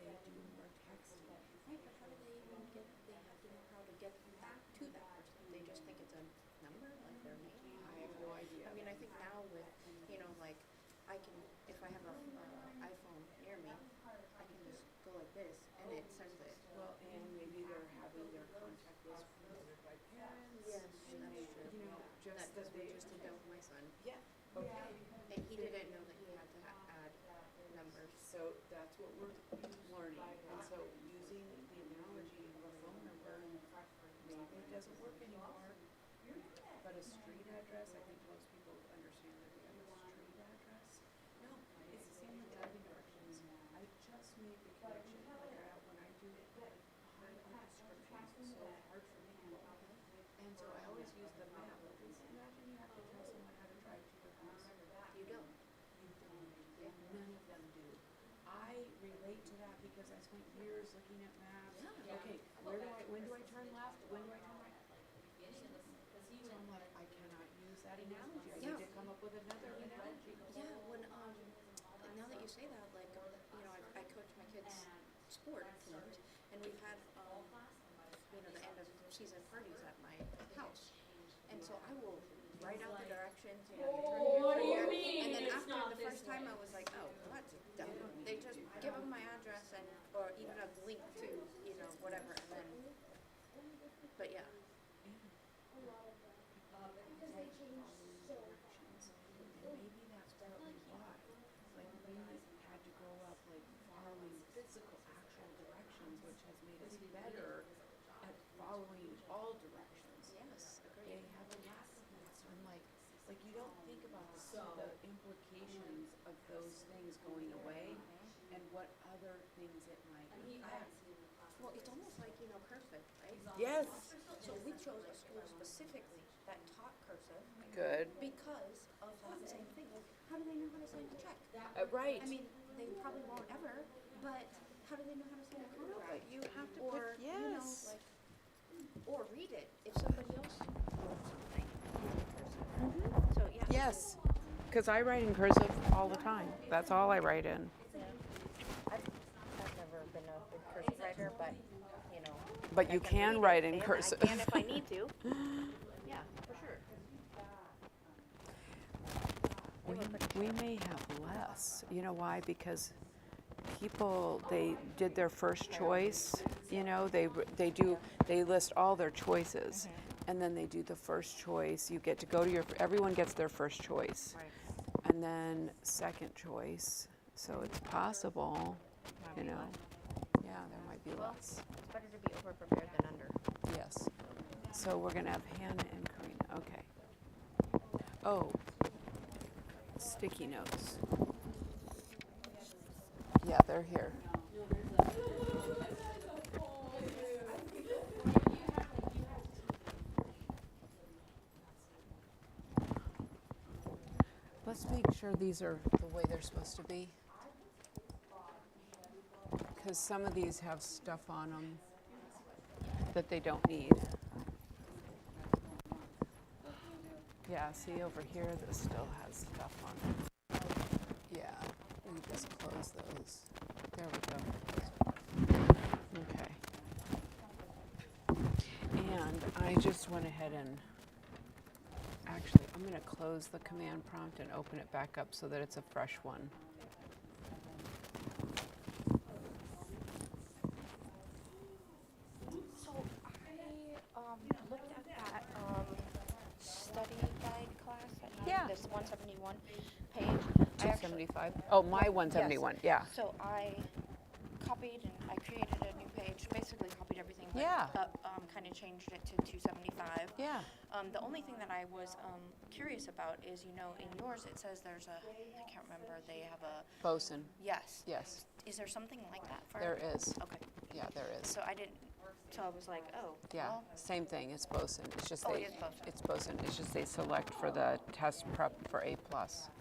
They do more texting. right, but how do they even get, they have to know how to get back to that person. They just think it's a number, like their name. I have no idea. I mean, I think now with, like, I can, if I have a iPhone near me, I can just go like this, and it sends it. Well, and maybe they're having their contact list promoted by parents. Yes, that's true. Just That that we they. just did that with my son, Yeah, okay. and he didn't know that he had to add numbers. So that's what we're learning, and so using the analogy of a phone number, maybe it doesn't work anymore, but a street address, I think most people understand that we have a street address. No, it's the same with driving directions. I just made the connection, when I do hard descriptions, it's so hard for people. And so I always use the map, because imagine you have to tell someone how to drive to your house. You don't. You don't. None of them do. I relate to that because I spent years looking at maps. Yeah. Okay, when do I turn left? When do I turn right? So I'm like, I cannot use that analogy. I need to come up with another analogy. Yeah, when, now that you say that, like, I coach my kids' sport teams, and we've had, the end of season parties at my house. And so I will write out the directions, you turn here, turn here. And then after the first time, I was like, oh, that's dumb. They just give them my address or even a link to, whatever, and then, but yeah. Because they change so And maybe that's partly why. Like we had to grow up like following physical, actual directions, which has made us better at following all directions. Yes, They agreed. have a lot of that. So I'm like you don't think about the implications of those things going away and what other things it might affect. Well, it's almost like, cursive, right? Yes. So we chose a school specifically that taught cursive Good. because of that same thing. Like, how do they know how to sign a check? Right. I mean, they probably won't ever, but how do they know how to sign a contract? you have to Or, put, yes. or read it if somebody else wrote something in cursive. So, yeah. Yes, because I write in cursive all the time. That's all I write in. I've never been a big cursive writer, but, But you I can read write it, in and cursive. I can if I need to. Yeah, for sure. We may have less. You know why? Because people, they did their first choice. They list all their choices, and then they do the first choice. You get to go to everyone gets their first choice, Right. and then second choice. So it's possible, Yeah, there might be less. It's better to be over-prepared than under. Yes. So we're gonna have Hannah and Karina. Okay. Oh, sticky notes. Yeah, they're here. Let's make sure these are the way they're supposed to be. Because some of these have stuff on them that they don't need. Yeah, see over here, this still has stuff on it. Yeah, we just close those. There we go. Okay. And I just went ahead and Actually, I'm going to close the command prompt and open it back up so that it's a fresh one. So I looked at that study guide class that you Yeah. this 171 page. I actually- 275. Oh, my 171. Yeah. So I copied and I created a new page, basically copied everything, but Yeah. kind of changed it to 275. Yeah. The only thing that I was curious about is, you know, in yours it says there's a, I can't remember, they have a, Bosun. yes. Yes. Is there something like that for? There is. Okay. Yeah, there is. So I didn't, so I was like, oh. Yeah. well, Same thing. It's Bosun. It's just Oh, they. it is Bosun. It's Bosun. It's just they select for the test prep for A+.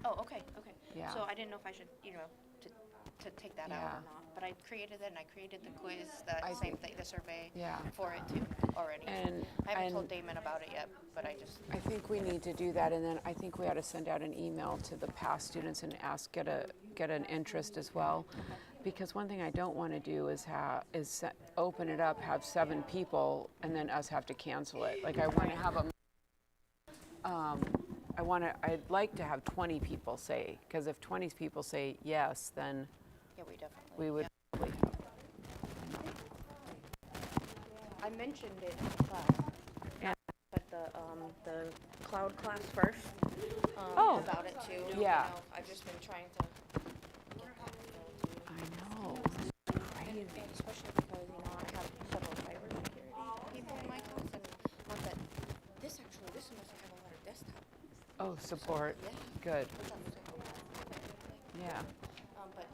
Oh, okay, okay. Yeah. So I didn't know if I should, you know, to take that out Yeah. or not. But I created it and I created the quiz, the I same think- thing, the survey Yeah. for it too already. And I haven't and told Damon about it yet, but I just, I think we need to do that, and then I think we ought to send out an email to the past students and ask get an interest as well, because one thing I don't want to do is open it up, have 7 people, and then us have to cancel it. Like I want to have a. I'd like to have 20 people say, because if 20 people say yes, then yeah, we definitely. we would yeah. probably I mentioned it in class. Yeah. But the cloud class first. Oh. About it too. Yeah. You know, I've just been trying to get that filled too. I know. And especially because, you know, I have several cybersecurity people in my class, and not that this semester have a lot of desktop. Oh, support. Yeah. Good. Which I'm so glad. Yeah. But like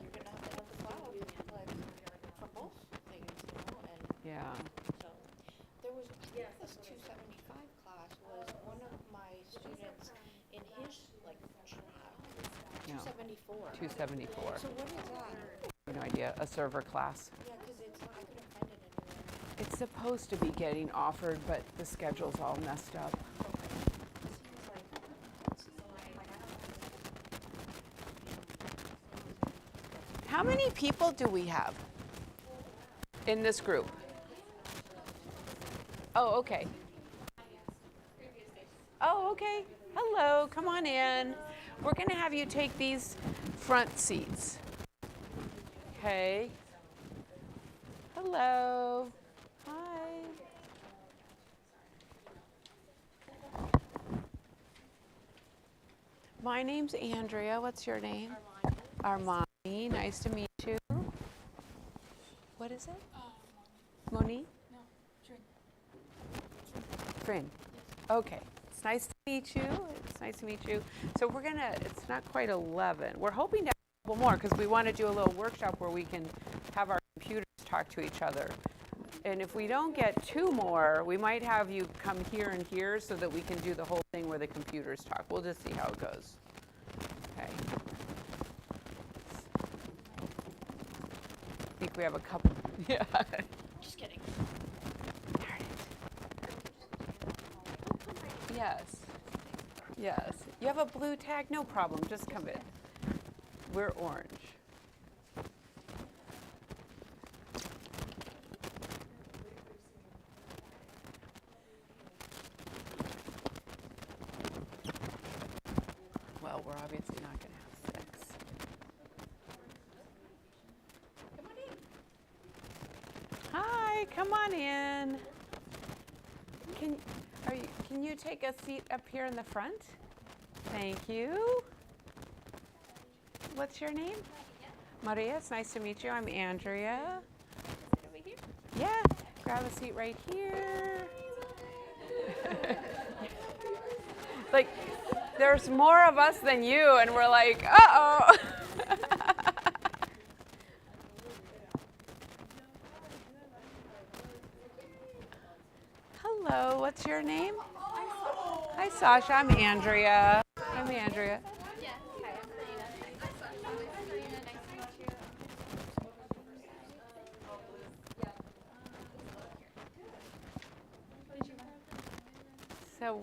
you're gonna have to have the cloud, like for both things, you know, and Yeah. so there was this 275 class was one of my students in his like trial. Yeah. 274. 274. So what is that? No idea. A server class. Yeah, because it's I couldn't find it anywhere. It's supposed to be getting offered, but the schedule's all messed up. How many people do we have in this group? Oh, okay. Oh, okay. Hello, come on in. We're going to have you take these front seats. Okay. Hello. Hi. My name's Andrea. What's your name? Armani. Nice to meet you. What is it? Monique? No, Trin. Okay. It's nice to meet you. It's nice to meet you. So we're gonna, it's not quite 11. We're hoping to have a couple more because we want to do a little workshop where we can have our computers talk to each other. And if we don't get 2 more, we might have you come here and here so that we can do the whole thing where the computers talk. We'll just see how it goes. Okay. I think we have a couple. Yeah. Just kidding. Darn it. Yes. Yes. You have a blue tag? No problem. Just come in. We're orange. Well, we're obviously not going to have 6. Hi, come on in. Can you take a seat up here in the front? Thank you. What's your name? Maria. It's nice to meet you. I'm Andrea. Over here. Yeah, grab a seat right here. Like, there's more of us than you, and we're like, uh-oh. Hello, what's your name? Hi, Sasha. I'm Andrea. I'm Andrea. Yeah, hi, I'm Karina. Karina, nice to meet you. So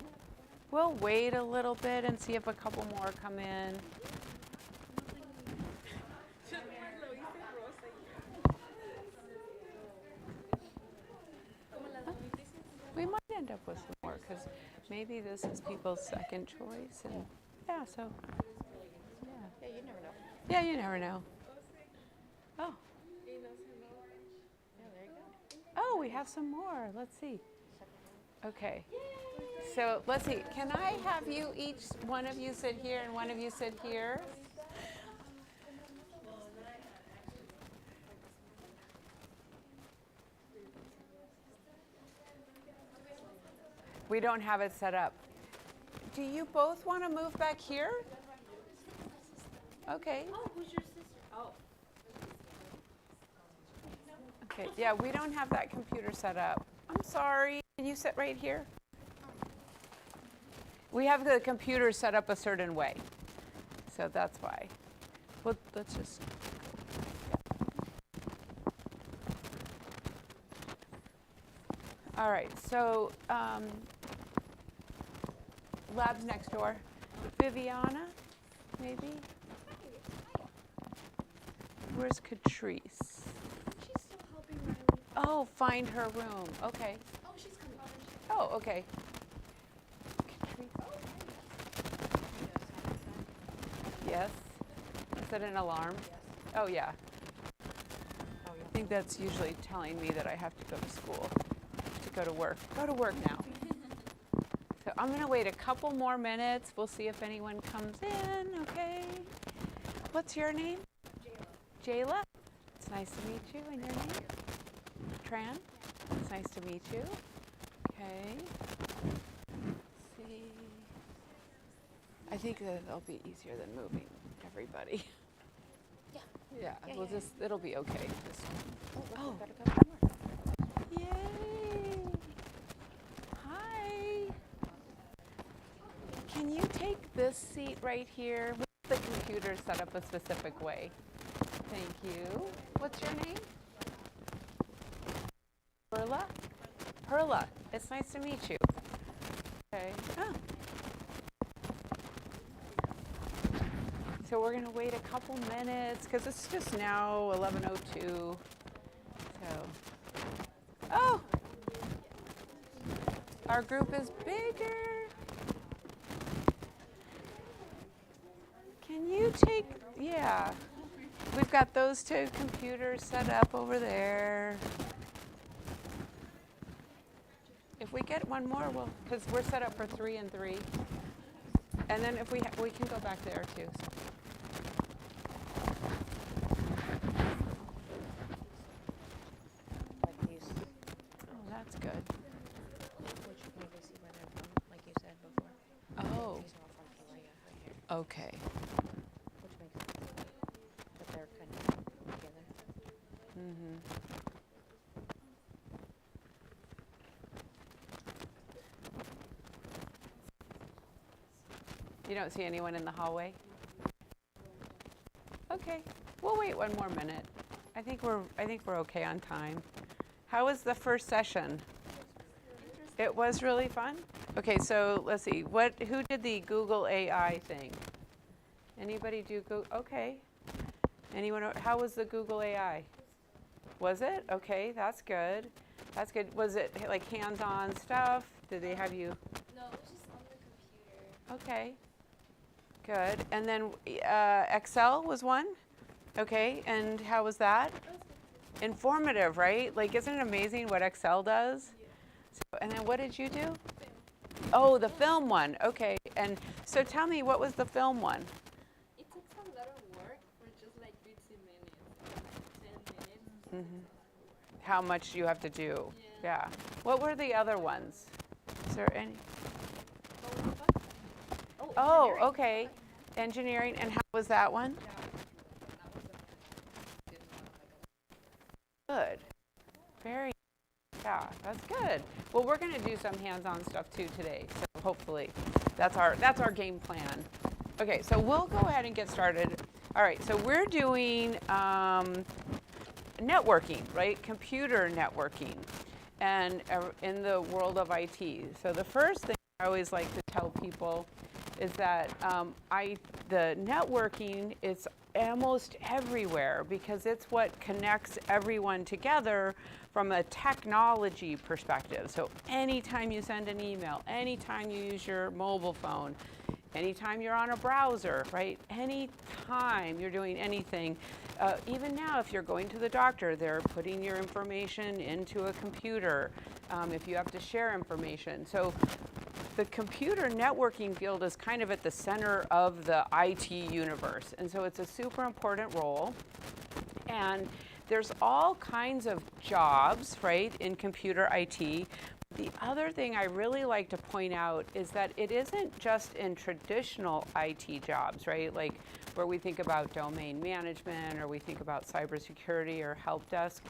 we'll wait a little bit and see if a couple more come in. We might end up with some more because maybe this is people's second choice. And yeah, so, yeah. Yeah, you never know. Yeah, you never know. Oh, Yeah, there you go. oh, we have some more. Let's see. Okay. So let's see. Can I have you each, one of you sit here and one of you sit here? We don't have it set up. Do you both want to move back here? Okay. Oh, who's your sister? Oh. Okay. Yeah, we don't have that computer set up. I'm sorry. Can you sit right here? We have the computer set up a certain way. So that's why. Well, let's just. All right. So lab's next door. Viviana, maybe? Where's Catrice? She's still helping Riley. Oh, find her room. Okay. Oh, she's coming. Oh, okay. Catrice. Yes. Is that an alarm? Oh, yeah. I think that's usually telling me that I have to go to school, to go to work. Go to work now. So I'm going to wait a couple more minutes. We'll see if anyone comes in, okay? What's your name? Jayla. Jayla? It's nice to meet you. And your name? Tran? It's nice to meet you. Okay. Let's see. I think that it'll be easier than moving everybody. Yeah. Yeah, Yeah, we'll yeah, just, it'll be okay. Just, Oh, Oh. got a couple more. yay! Hi. Can you take this seat right here? The computer set up a specific way. Thank you. What's your name? Perla? Perla, it's nice to meet you. Okay. Oh. So we're going to wait a couple minutes because it's just now 11:02. So, oh, our group is bigger. Can you take, yeah, we've got those two computers set up over there. If we get one more, we'll, because we're set up for 3 and 3. And then if we can go back there too. Like these, Oh, that's good. which you can maybe see where they're from, like you said before. Oh, These are all from Korea right here, okay. which makes sense. But they're kind of together. Mm-hmm. You don't see anyone in the hallway? Okay, we'll wait one more minute. I think we're okay on time. How was the first session? It was really fun? Okay, so let's see. Who did the Google AI thing? Anybody do Google? Okay. Anyone? How was the Google AI? Was it? Okay, that's good. That's good. Was it like hands-on stuff? Did they have you? No, it was just on the computer. Okay. Good. And then Excel was one? Okay, and how was that? Informative, right? Like, isn't it amazing what Excel does? So, and then what did you do? Oh, the film one. Okay. And so tell me, what was the film one? It takes a lot of work for just like 15 minutes, 10 minutes. How much you have to do? Yeah. What were the other ones? Is there any? Oh, okay. Engineering. And how was that one? Good. Very. Yeah, that's good. Well, we're going to do some hands-on stuff too today. So hopefully, that's our game plan. Okay, so we'll go ahead and get started. All right. So we're doing networking, right? Computer networking, and in the world of IT. So the first thing I always like to tell people is that the networking almost everywhere because it's what connects everyone together from a technology perspective. So anytime you send an email, anytime you use your mobile phone, anytime you're on a browser, right? Anytime you're doing anything, even now if you're going to the doctor, they're putting your information into a computer if you have to share information. So the computer networking field is kind of at the center of the IT universe. And so it's a super important role. And there's all kinds of jobs, right, in computer IT. The other thing I really like to point out is that it isn't just in traditional IT jobs, right? Like where we think about domain management or we think about cybersecurity or help desk.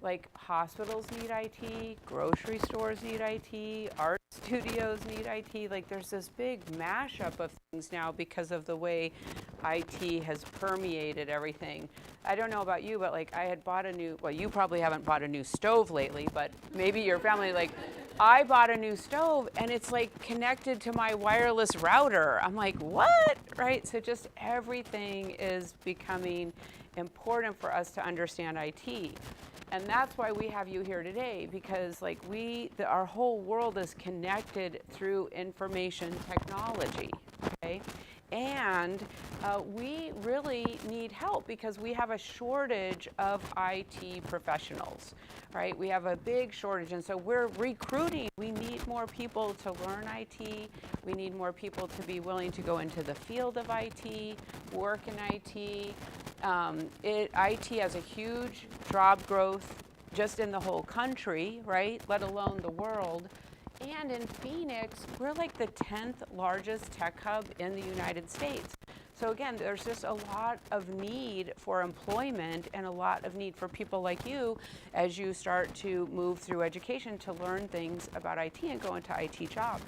Like hospitals need IT, grocery stores need IT, art studios need IT. Like there's this big mashup of things now because of the way IT has permeated everything. I don't know about you, but like I had bought a new, well, you probably haven't bought a new stove lately, but maybe your family, like I bought a new stove and it's like connected to my wireless router. I'm like, what? Right? So just everything is becoming important for us to understand IT. And that's why we have you here today, because like our whole world is connected through information technology, okay? And we really need help because we have a shortage of IT professionals, right? We have a big shortage, and so we're recruiting. We need more people to learn IT. We need more people to be willing to go into the field of IT, work in IT. IT has a huge job growth just in the whole country, right? Let alone the world. And in Phoenix, we're like the 10th largest tech hub in the United States. So again, there's just a lot of need for employment and a lot of need for people like you as you start to move through education to learn things about IT and go into IT jobs.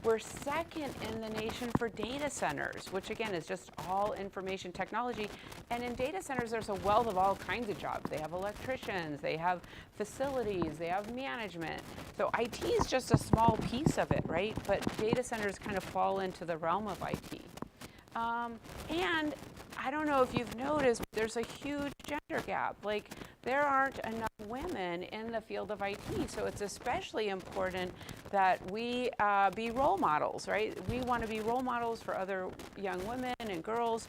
We're second in the nation for data centers, which again is just all information technology. And in data centers, there's a wealth of all kinds of jobs. They have electricians, they have facilities, they have management. So IT is just a small piece of it, right? But data centers kind of fall into the realm of IT. And I don't know if you've noticed, there's a huge gender gap. Like there aren't enough women in the field of IT, so it's especially important that we be role models, right? We want to be role models for other young women and girls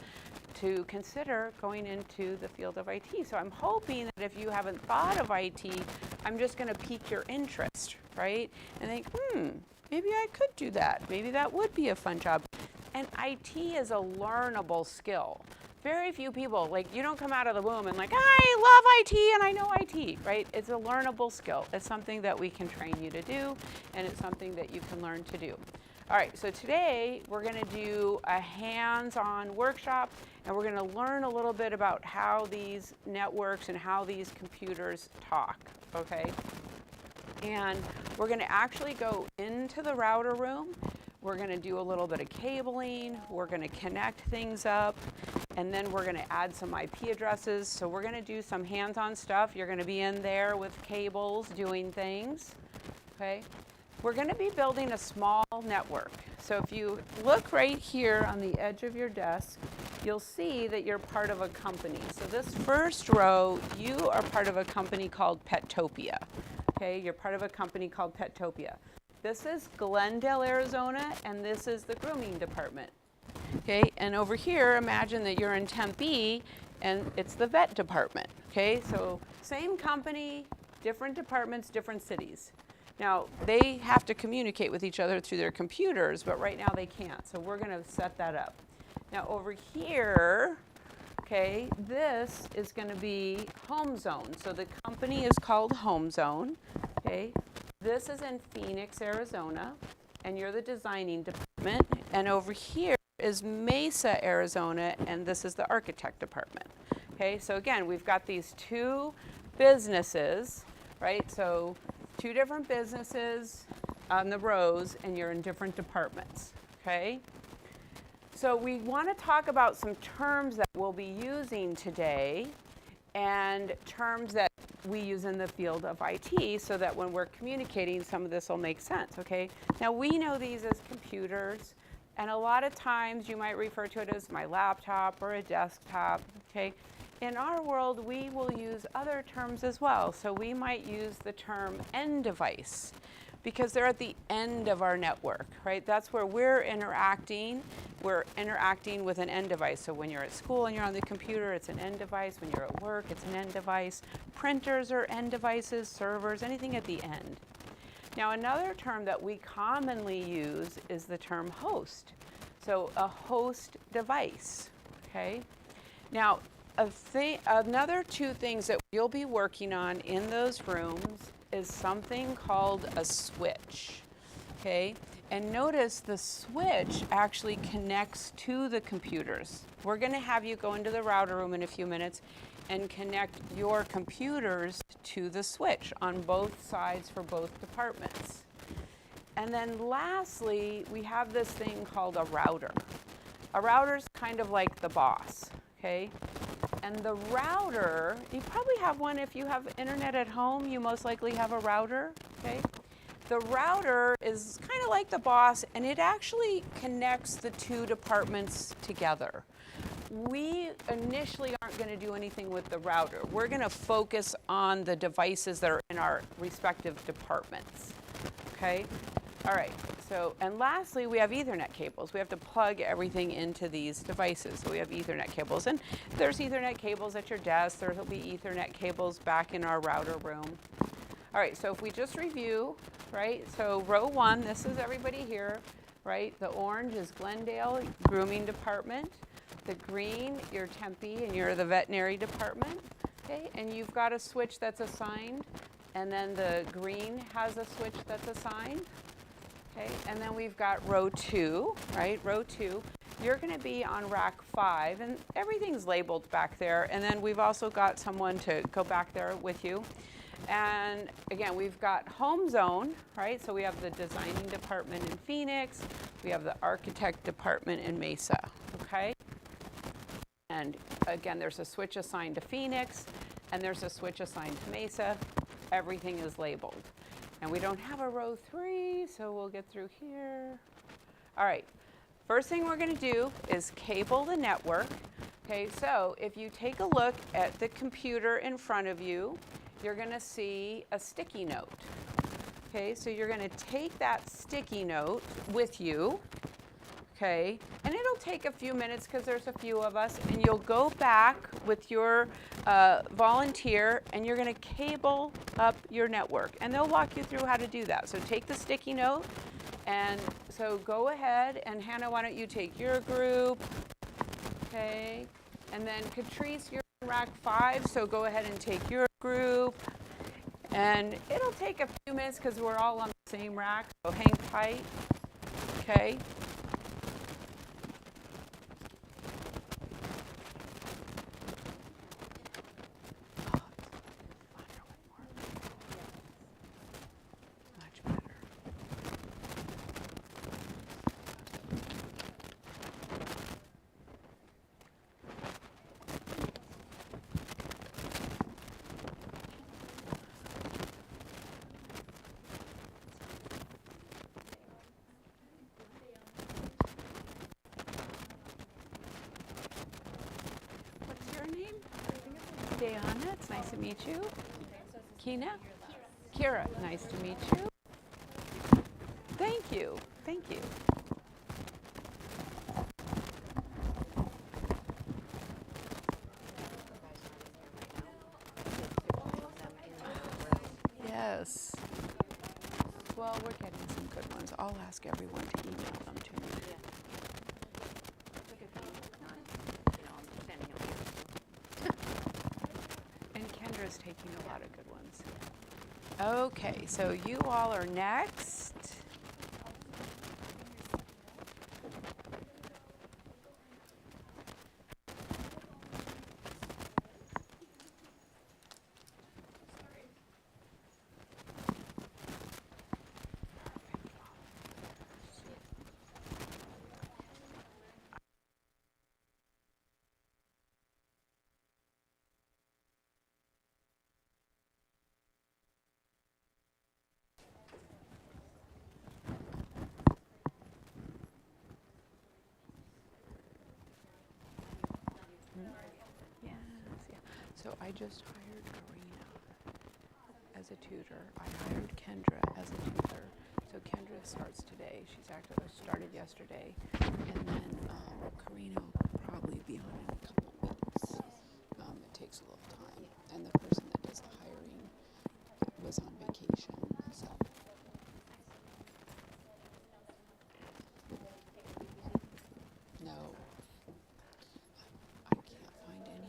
to consider going into the field of IT. So I'm hoping that if you haven't thought of IT, I'm just going to pique your interest, right? And think, maybe I could do that. Maybe that would be a fun job. And IT is a learnable skill. Very few people, like you don't come out of the womb and like, I love IT and I know IT, right? It's a learnable skill. It's something that we can train you to do, and it's something that you can learn to do. All right, so today we're gonna do a hands-on workshop, and we're gonna learn a little bit about how these networks and how these computers talk, okay? And we're gonna actually go into the router room. We're going to do a little bit of cabling, we're going to connect things up, and then we're going to add some IP addresses. So we're going to do some hands-on stuff. You're going to be in there with cables doing things, okay? We're going to be building a small network. So if you look right here on the edge of your desk, you'll see that you're part of a company. So this first row, you are part of a company called Petopia, okay? You're part of a company called Petopia. This is Glendale, Arizona, and this is the grooming department. Okay, and over here, imagine that you're in Tempe, and it's the vet department. Okay, so same company, different departments, different cities. Now, they have to communicate with each other through their computers, but right now they can't, so we're gonna set that up. Now over here, okay, this is gonna be Home Zone. So the company is called Home Zone, okay? This is in Phoenix, Arizona, and you're the designing department. And over here is Mesa, Arizona, and this is the architect department. Okay, so again, we've got these two businesses, right? So two different businesses on the rows, and you're in different departments, okay? So we want to talk about some terms that we'll be using today and terms that we use in the field of IT so that when we're communicating, some of this will make sense, okay? Now we know these as computers. And a lot of times you might refer to it as my laptop or a desktop, okay? In our world, we will use other terms as well. So we might use the term end device because they're at the end of our network, right? That's where we're interacting. We're interacting with an end device. So when you're at school and you're on the computer, it's an end device. When you're at work, it's an end device. Printers are end devices, servers, anything at the end. Now, another term that we commonly use is the term host. So a host device, okay? Now, another two things that you'll be working on in those rooms is something called a switch, okay? And notice the switch actually connects to the computers. We're gonna have you go into the router room in a few minutes and connect your computers to the switch on both sides for both departments. And then lastly, we have this thing called a router. A router's kind of like the boss, okay? And the router, you probably have one if you have internet at home, you most likely have a router, okay? The router is kind of like the boss, and it actually connects the two departments together. We initially aren't going to do anything with the router. We're going to focus on the devices that are in our respective departments, okay? All right, so, and lastly, we have Ethernet cables. We have to plug everything into these devices. So we have Ethernet cables, and there's Ethernet cables at your desk. There'll be Ethernet cables back in our router room. All right, so if we just review, right? So row one, this is everybody here, right? The orange is Glendale Grooming Department. The green, you're Tempe, and you're the veterinary department, okay? And you've got a switch that's assigned, and then the green has a switch that's assigned, okay? And then we've got row two, right? Row two, you're gonna be on rack 5, and everything's labeled back there. And then we've also got someone to go back there with you. And again, we've got home zone, right? So we have the designing department in Phoenix. We have the architect department in Mesa, okay? And again, there's a switch assigned to Phoenix, and there's a switch assigned to Mesa. Everything is labeled. And we don't have a row 3, so we'll get through here. All right, first thing we're gonna do is cable the network. Okay, so if you take a look at the computer in front of you, you're gonna see a sticky note. Okay, so you're gonna take that sticky note with you, okay? And it'll take a few minutes because there's a few of us, and you'll go back with your volunteer and you're gonna cable up your network. And they'll walk you through how to do that. So take the sticky note, and so go ahead, and Hannah, why don't you take your group, okay? And then Catrice, you're in rack 5, so go ahead and take your group. And it'll take a few minutes because we're all on the same rack, so hang tight, okay? Much better. What's your name? Dayana, it's nice to meet you. Kina? Kira, nice to meet you. Thank you, thank you. Yes. Well, we're getting some good ones. I'll ask everyone to email them to me. And Kendra's taking a lot of good ones. Okay, so you all are next. So I just hired Karina as a tutor. I hired Kendra as a tutor. So Kendra starts today. She's actually started yesterday. And then Karina will probably be on in a couple weeks. It takes a little time. And the person that does the hiring was on vacation. So no, I can't find any.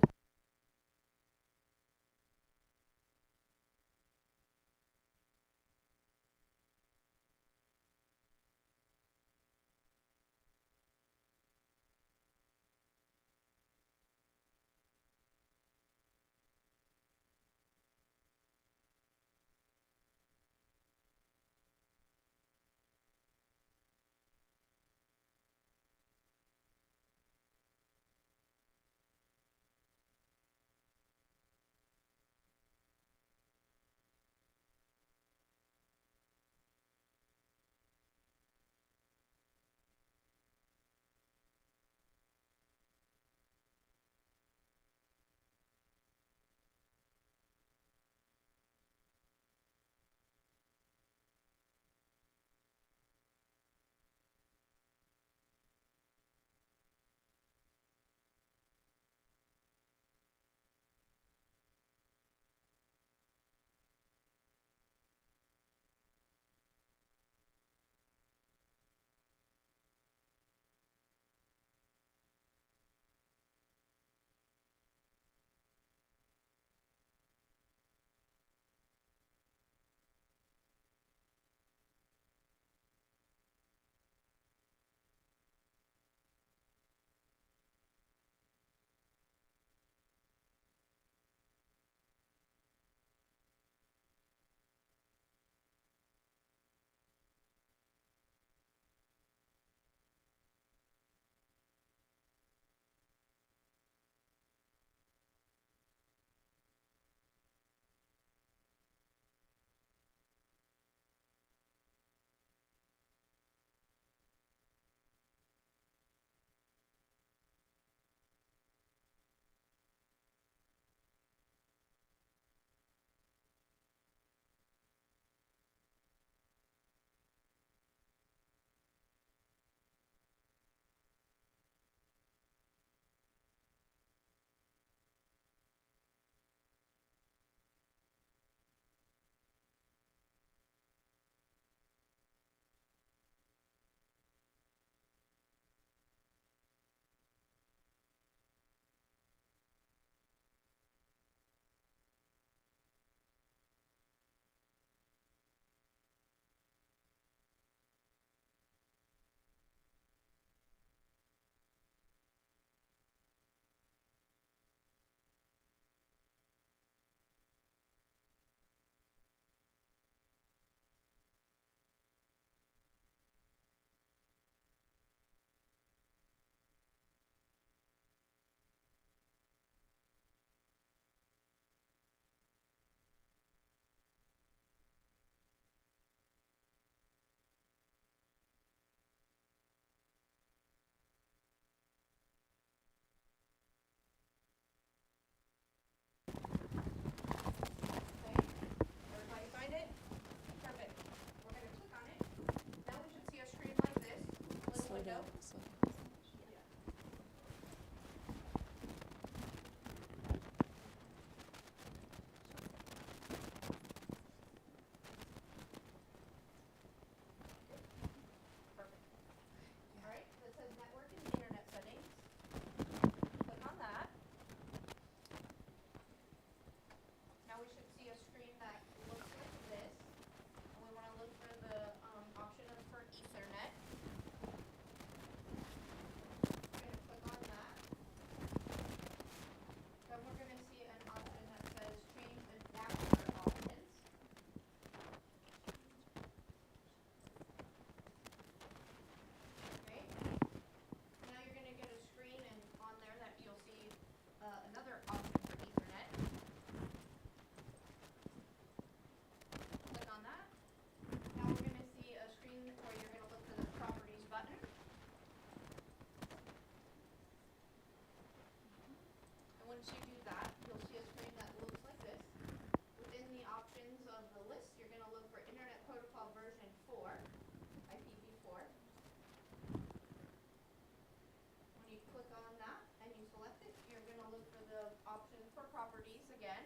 options for properties again.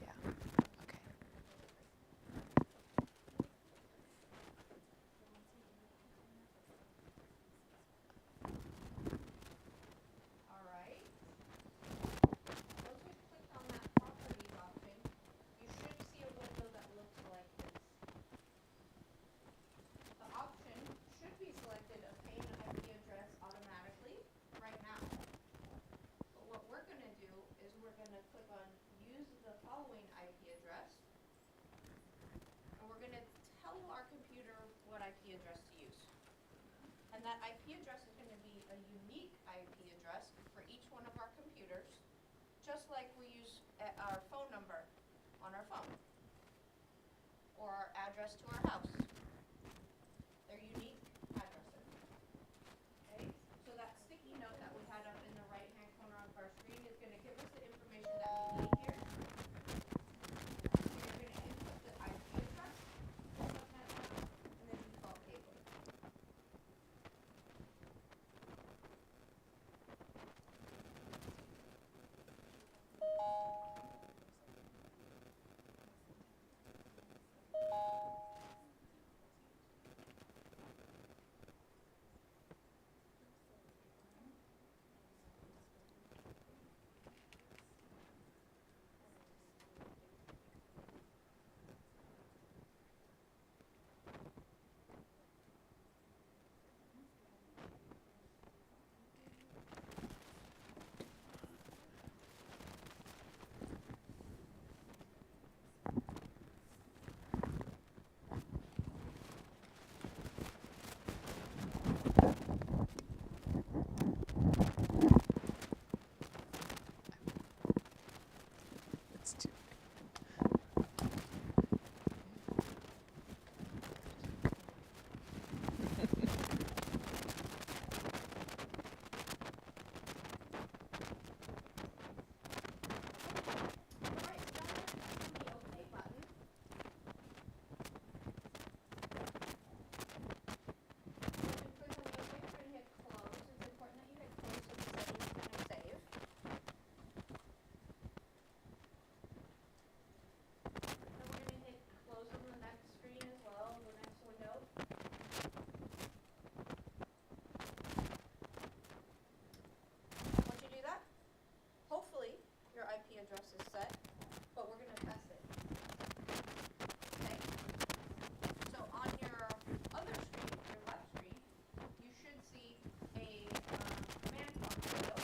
Yeah, okay. All right. Once we've clicked on that properties option, you should see a window that looks like this. The option should be selected obtain IP address automatically right now. But what we're gonna do is we're gonna click on use the following IP address. And we're gonna tell our computer what IP address to use. And that IP address is gonna be a unique IP address for each one of our computers, just like we use our phone number on our phone, or our address to our house. They're unique addresses. Okay, so that sticky note that we had up in the right-hand corner of our screen is gonna give us the information that we need here. You're gonna input the IP address, the subnet mask, and the default cable. It's too. Alright, so now we're pressing the OK button. When you click on the OK, we're gonna hit close. It's important that you hit close so the settings kind of save. Then we're gonna hit close on the next screen as well, the next window. Once you do that, hopefully your IP address is set, but we're gonna test it. Okay? So on your other screen, your left screen, you should see a command prompt window.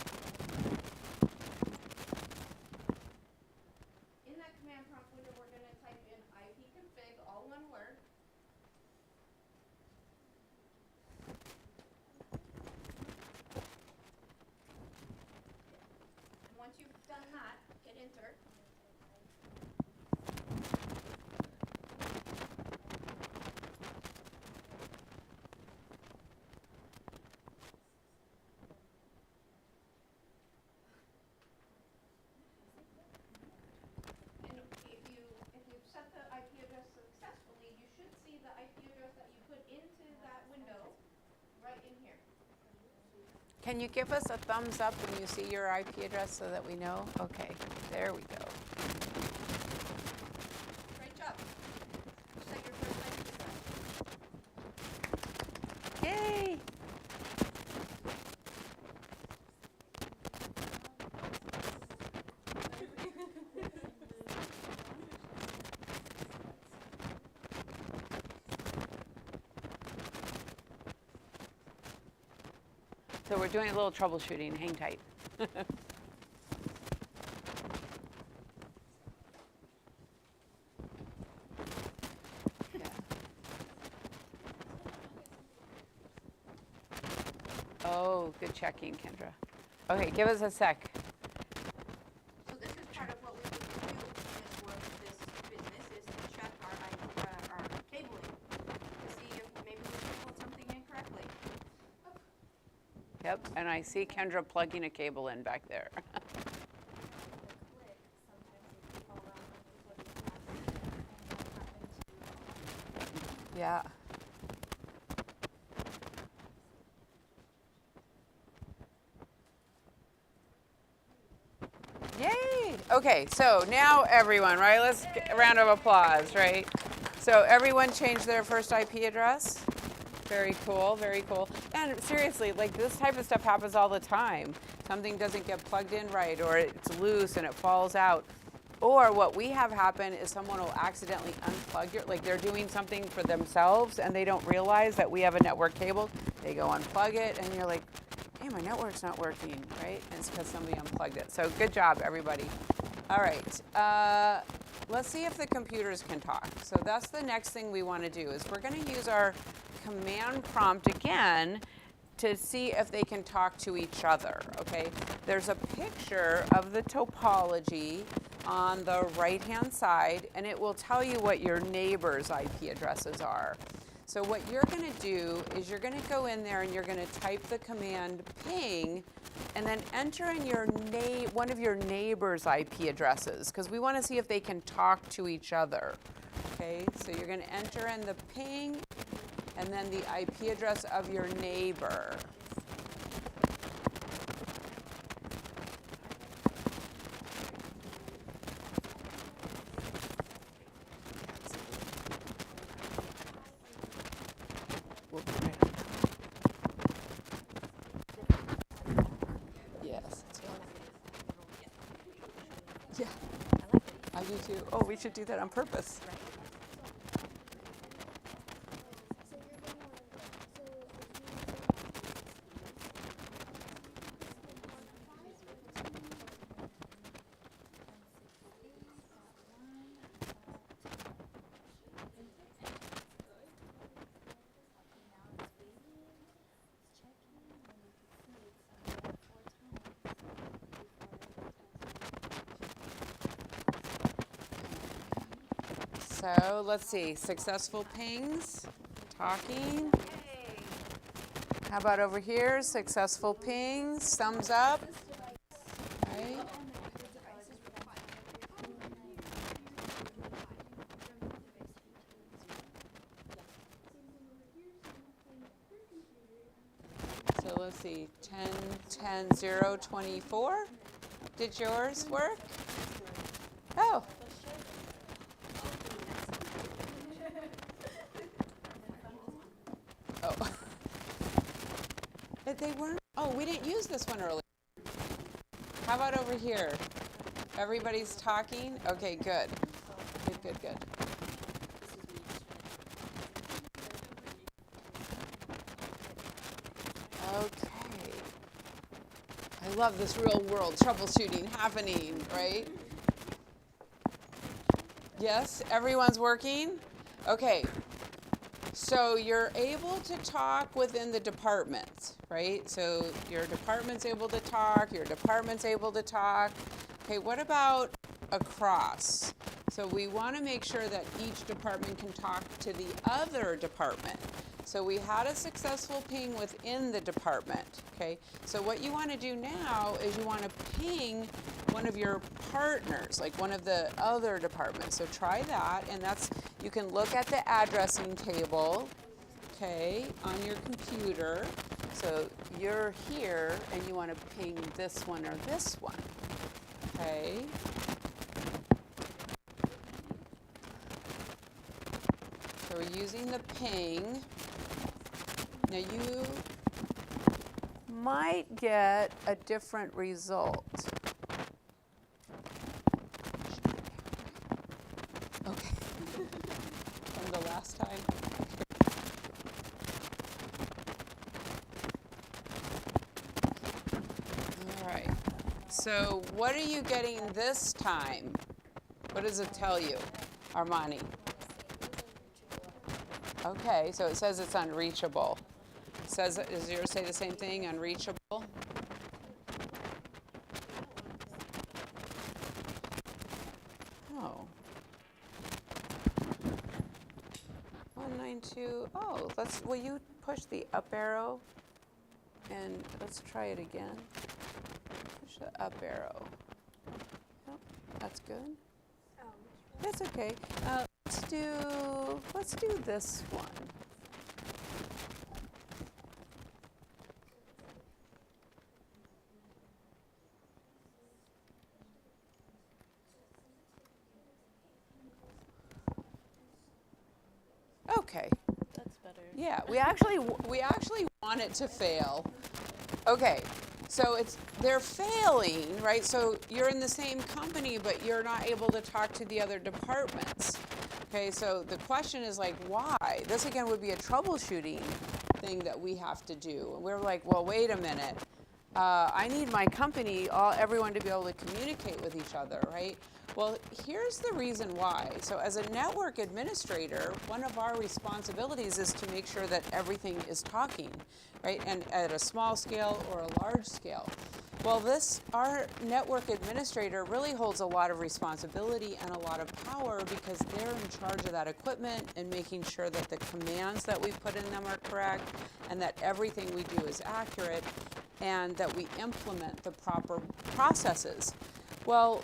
In that command prompt window, we're gonna type in ipconfig, all one word. And once you've done that, hit enter. And if you've set the IP address successfully, you should see the IP address that you put into that window right in here. Can you give us a thumbs up when you see your IP address so that we know? Okay, there we go. Great job. You set your first IP address. Yay! So we're doing a little troubleshooting. Hang tight. Yeah. Oh, good checking, Kendra. Okay, give us a sec. So this is part of what we need to do is for this business is to check our cabling to see if maybe we labeled something incorrectly. Yep, and I see Kendra plugging a cable in back there. click, sometimes it can fall around when people are being active, and that happened to Yeah. Yay! Okay, so now everyone, right? Let's get a round of applause, right? So everyone changed their first IP address. Very cool, very cool. And seriously, like this type of stuff happens all the time. Something doesn't get plugged in right, or it's loose and it falls out. Or what we have happen is someone will accidentally unplug your, like they're doing something for themselves and they don't realize that we have a network cable. They go unplug it and you're like, hey, my network's not working, right? And it's because somebody unplugged it. So good job, everybody. All right, let's see if the computers can talk. So that's the next thing we want to do is we're going to use our command prompt again to see if they can talk to each other, okay? There's a picture of the topology on the right-hand side, and it will tell you what your neighbor's IP addresses are. So what you're going to do is you're going to go in there and you're going to type the command ping and then enter in your one of your neighbor's IP addresses because we want to see if they can talk to each other. Okay, so you're going to enter in the ping and then the IP address of your neighbor. We'll be right on. Yes. Yeah. I do too. Oh, we should do that on purpose. So let's see, successful pings, talking. How about over here, successful pings, thumbs up. Right. So let's see, 10, 10, 0, 24. Did yours work? Oh. Oh. But they weren't, oh, we didn't use this one earlier. How about over here? Everybody's talking? Okay, good. Good, good, good. Okay. I love this real world troubleshooting happening, right? Yes, everyone's working? Okay. So you're able to talk within the departments, right? So your department's able to talk, your department's able to talk. Okay, what about across? So we want to make sure that each department can talk to the other department. So we had a successful ping within the department, okay? So what you want to do now is you want to ping one of your partners, like one of the other departments. So try that, and that's, you can look at the addressing table, okay, on your computer. So you're here, and you want to ping this one or this one, okay? So we're using the ping. Now you might get a different result. Okay. From the last time. All right. So what are you getting this time? What does it tell you, Armani? Okay, so it says it's unreachable. Does yours say the same thing, unreachable? Oh. 192, oh, will you push the up arrow? And let's try it again. Push the up arrow. Yep, that's good. That's okay. Let's do this one. Okay. That's better. Yeah, we actually want it to fail. Okay, so they're failing, right? So you're in the same company, but you're not able to talk to the other departments. Okay, so the question is like, why? This again would be a troubleshooting thing that we have to do. And we're like, well, wait a minute. I need my company, everyone to be able to communicate with each other, right? Well, here's the reason why. So as a network administrator, one of our responsibilities is to make sure that everything is talking, right? And at a small scale or a large scale. Well, our network administrator really holds a lot of responsibility and a lot of power because they're in charge of that equipment and making sure that the commands that we put in them are correct and that everything we do is accurate and that we implement the proper processes. Well,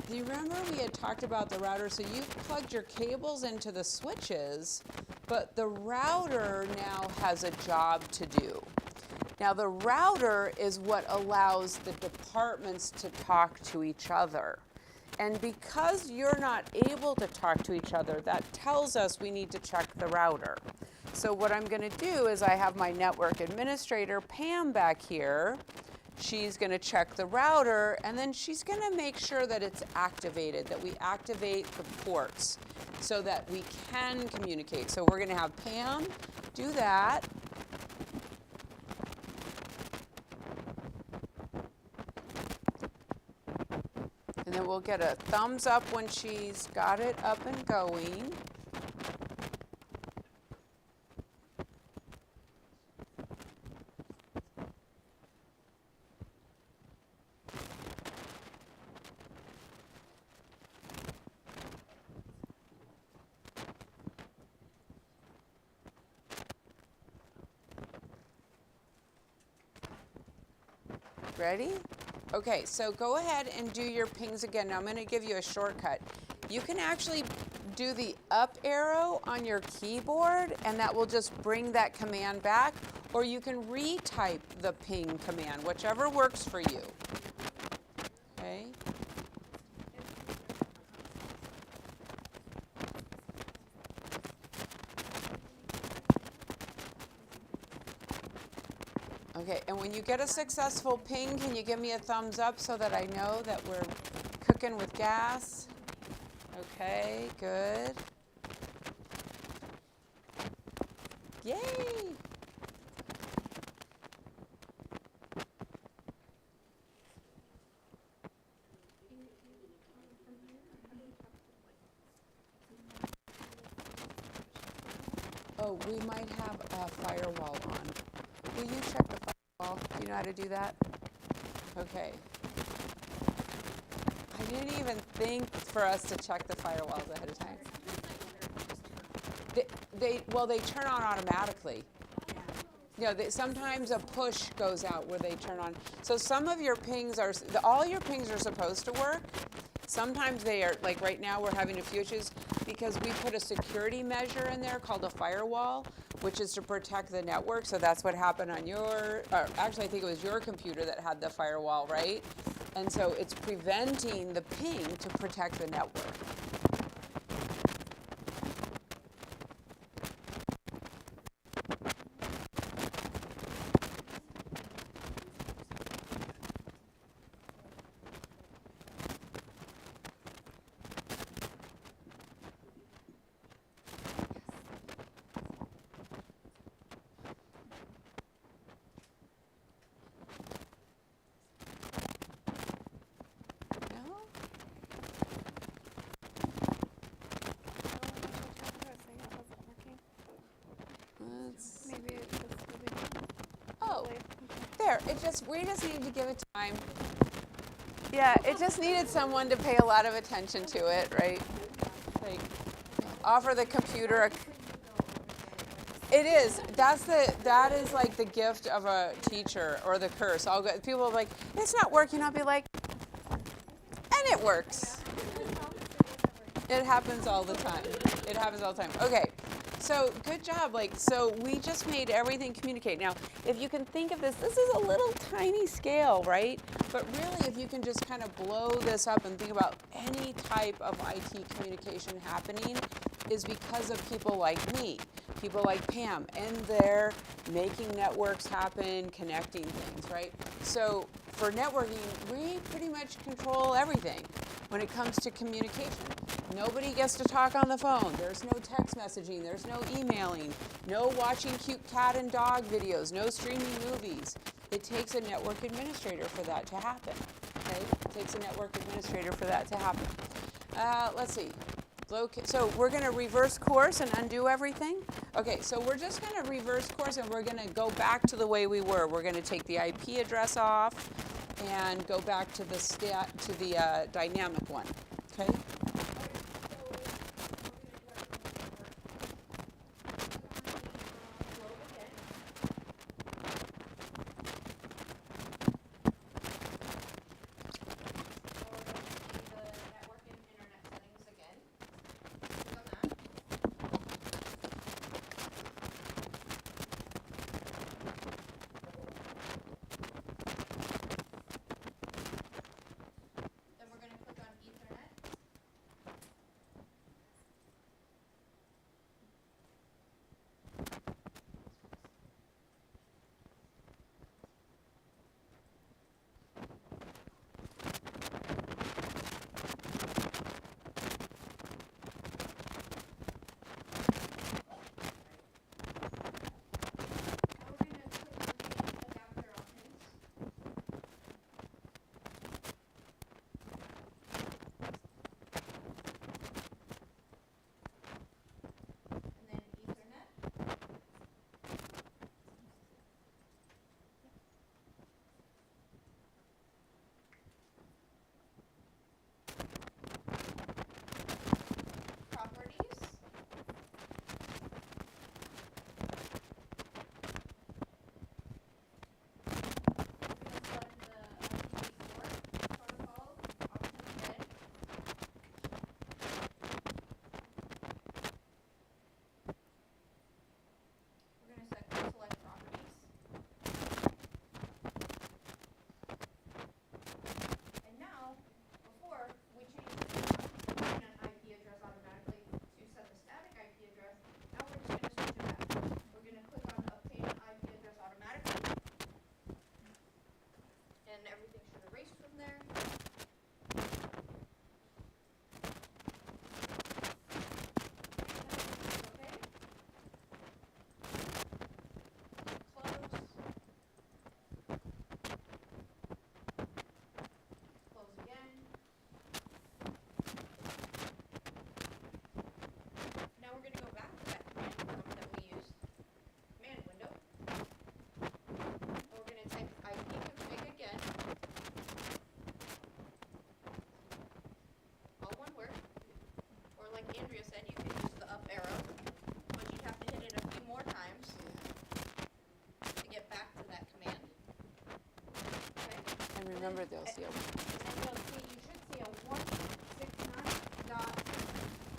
do you remember we had talked about the router? So you've plugged your cables into the switches, but the router now has a job to do. Now the router is what allows the departments to talk to each other. And because you're not able to talk to each other, that tells us we need to check the router. So what I'm going to do is I have my network administrator, Pam, back here. She's going to check the router, and then she's going to make sure that it's activated, that we activate the ports so that we can communicate. So we're going to have Pam do that. And then we'll get a thumbs up when she's got it up and going. Ready? Okay, so go ahead and do your pings again. Now I'm going to give you a shortcut. You can actually do the up arrow on your keyboard, and that will just bring that command back, or you can retype the ping command, whichever works for you. Okay? Okay, and when you get a successful ping, can you give me a thumbs up so that I know that we're cooking with gas? Okay, good. Yay! Oh, we might have a firewall on. Will you check the firewall? Do you know how to do that? Okay. I didn't even think for us to check the firewalls ahead of time. They turn on automatically. You know, sometimes a push goes out where they turn on. So some of your pings all your pings are supposed to work. Sometimes they are, like right now we're having a few issues because we put a security measure in there called a firewall, which is to protect the network. So that's what happened on actually I think it was your computer that had the firewall, right? And so it's preventing the ping to protect the network. No? Maybe it's just Oh, there. We just needed to give it time. Yeah, it just needed someone to pay a lot of attention to it, right? Like, offer the computer It is. That is like the gift of a teacher or the curse. People are like, it's not working. I'll be like, and it works. It happens all the time. It happens all the time. Okay. So good job. So we just made everything communicate. Now, if you can think of this is a little tiny scale, right? But really, if you can just kind of blow this up and think about any type of IT communication happening is because of people like me, people like Pam, and they're making networks happen, connecting things, right? So for networking, we pretty much control everything when it comes to communication. Nobody gets to talk on the phone. There's no text messaging. There's no emailing. No watching cute cat and dog videos. No streaming movies. It takes a network administrator for that to happen. Okay? It takes a network administrator for that to happen. Let's see. So we're going to reverse course and undo everything. Okay, so we're just going to reverse course and we're going to go back to the way we were. We're going to take the IP address off and go back to the dynamic one. Okay. Andrea said, you could use the up arrow, but you'd have to hit it a few more times to get back to that command. Okay? And remember, they'll see And you'll see, you should see a 169 dot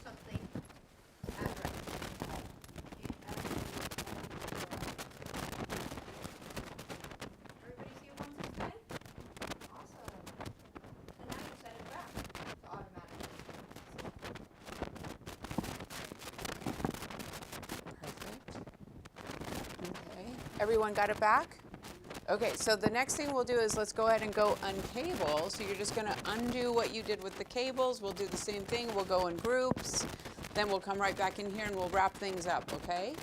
something address. Everybody see a 169? Awesome. And now you set it back to automatically. Okay, everyone got it back? Okay, so the next thing we'll do is let's go ahead and go uncable. So you're just gonna undo what you did with the cables. We'll do the same thing. We'll go in groups. Then we'll come right back in here and we'll wrap things up, okay?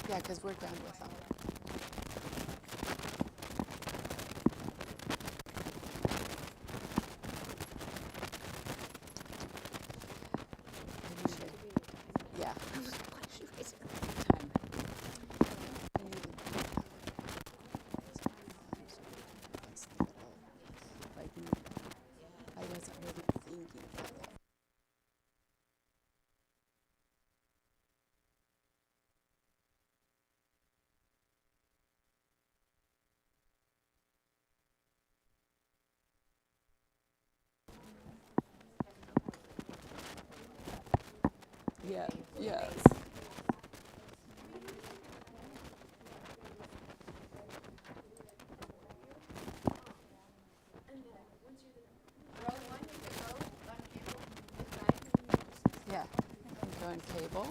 Yeah, because we're done with them. Yeah. Time. Yes. Yeah. Go on cable.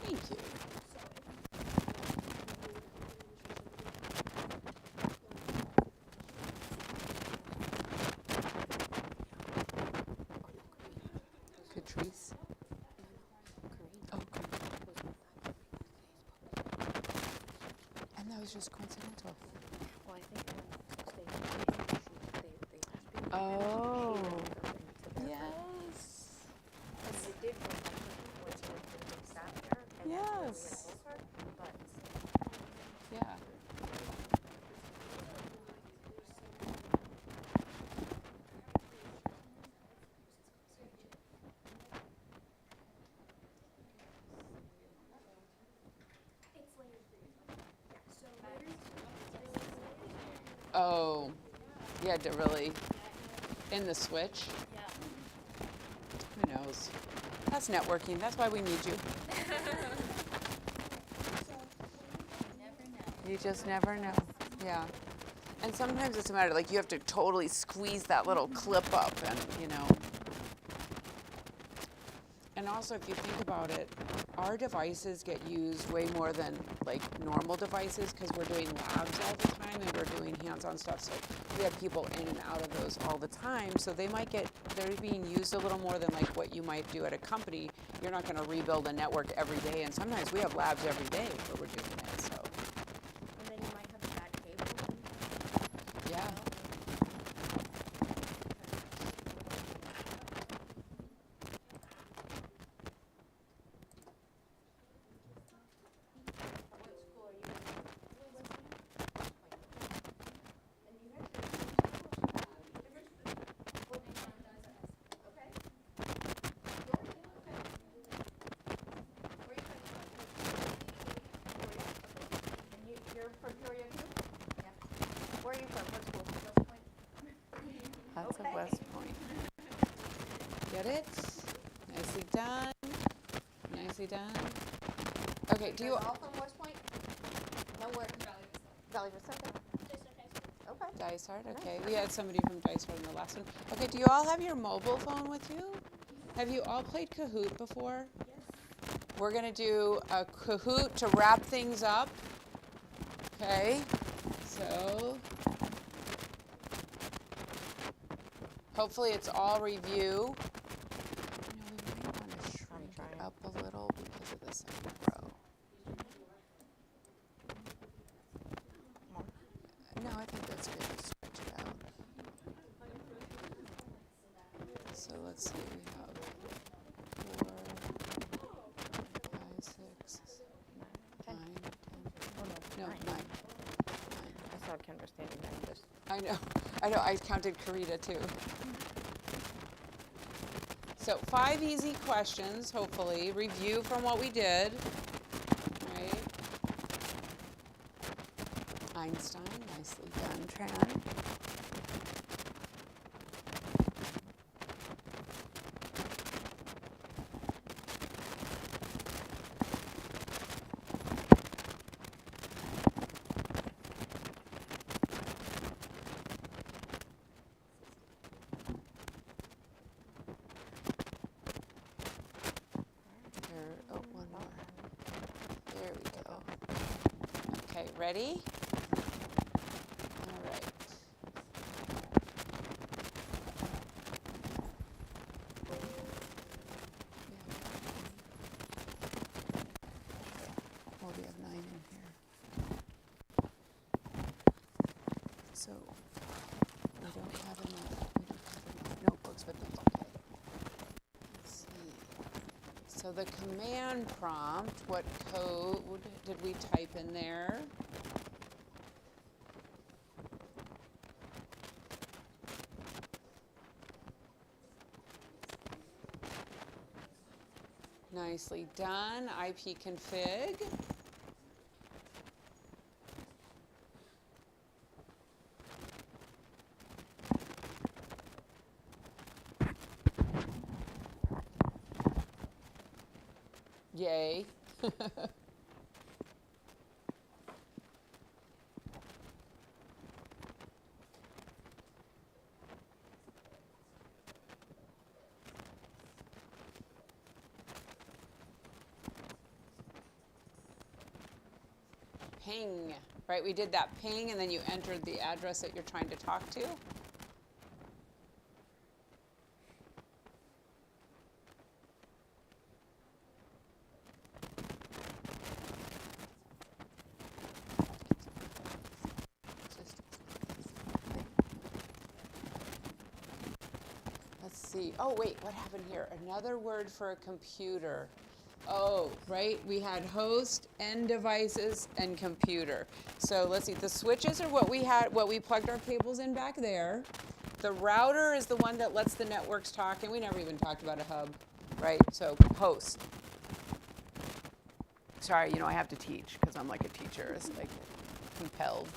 Thank you. Catrice. Oh, good. And that was just coincidental. Well, I think Oh. Yes. Yes. Yeah. Oh, you had to really in the switch. Who knows? That's networking. That's why we need you. You just never know. Yeah. And sometimes it's a matter like you have to totally squeeze that little clip up and, you know. And also, if you think about it, our devices get used way more than like normal devices because we're doing labs all the time and we're doing hands-on stuff. So we have people in and out of those all the time. So they're being used a little more than like what you might do at a company. You're not going to rebuild a network every day. And sometimes we have labs every day where we're doing it. So And then you might have a bad cable. yeah. You're from Peoria too? Yeah. Where are you from? What school? West Point. That's a West Point. Get it? Nicely done. Nicely done. Okay, do you all from West Point? No, where? Valley Vista. Okay. Dysart? Okay, we had somebody from Dysart in the last one. Okay, do you all have your mobile phone with you? Have you all played Kahoot before? Yes. We're gonna do a Kahoot to wrap things up. Okay, so hopefully it's all review. You know, we might want to shrink it up a little because of the second row. No, I think that's good to stretch it out. So let's see, we have 4, 5, 6, 9, 10. No, 9. I saw Kendra standing there and just. I know, I counted Karita too. So 5 easy questions, hopefully, review from what we did, right? Einstein, nicely done, Tran. Oh, one more. There we go. Okay, ready? All right. Well, we have 9 in here. So, we So the command prompt, what code did we type in there? Nicely done, ipconfig. Yay. Ping, right? We did that ping and then you entered the address that you're trying to talk to. Let's see. Oh, wait, what happened here? Another word for a computer. Oh, right, we had host, end devices, and computer. So let's see, the switches are what we plugged our cables in back there. The router is the one that lets the networks talk, and we never even talked about a hub, right? So host. Sorry, I have to teach because I'm like a teacher. It's like compelled.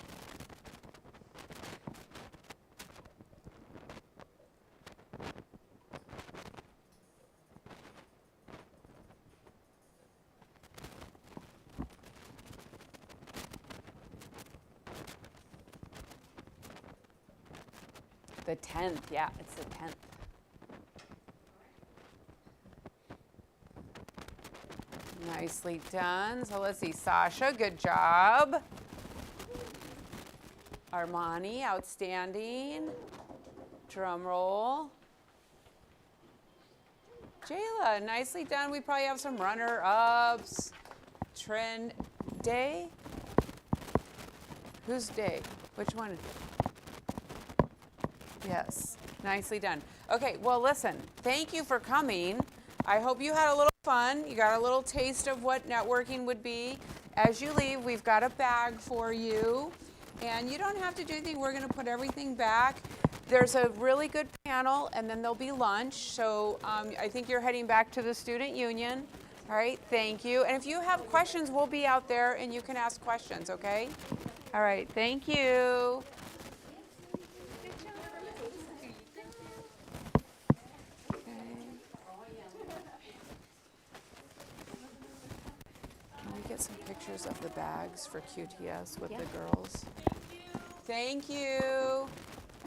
The 10th, yeah, it's the 10th. Nicely done. So let's see, Sasha, good job. Armani, outstanding. Drum roll. Jayla, nicely done. We probably have some runner-ups. Trend, Day? Who's Day? Which one? Yes, nicely done. Okay, well, listen, thank you for coming. I hope you had a little fun. You got a little taste of what networking would be. As you leave, we've got a bag for you. And you don't have to do anything. We're going to put everything back. There's a really good panel, and then there'll be lunch. So I think you're heading back to the Student Union. All right, thank you. And if you have questions, we'll be out there, and you can ask questions, okay? All right, thank you. Get some pictures of the bags for QTS with the girls. Thank you.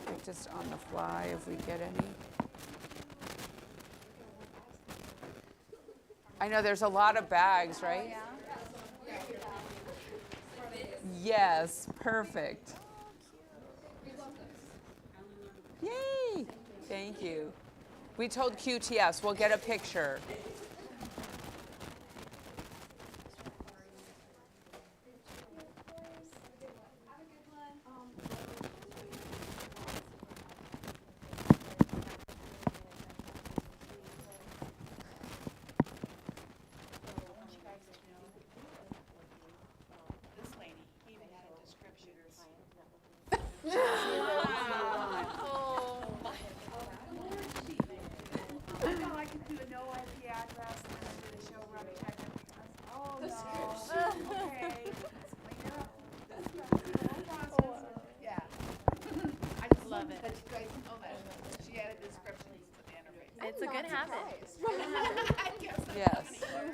Like just on the fly if we get any. I know there's a lot of bags, right? Yes, perfect. Yay! Thank you. We told QTS we'll get a picture. It's a good habit. Yes,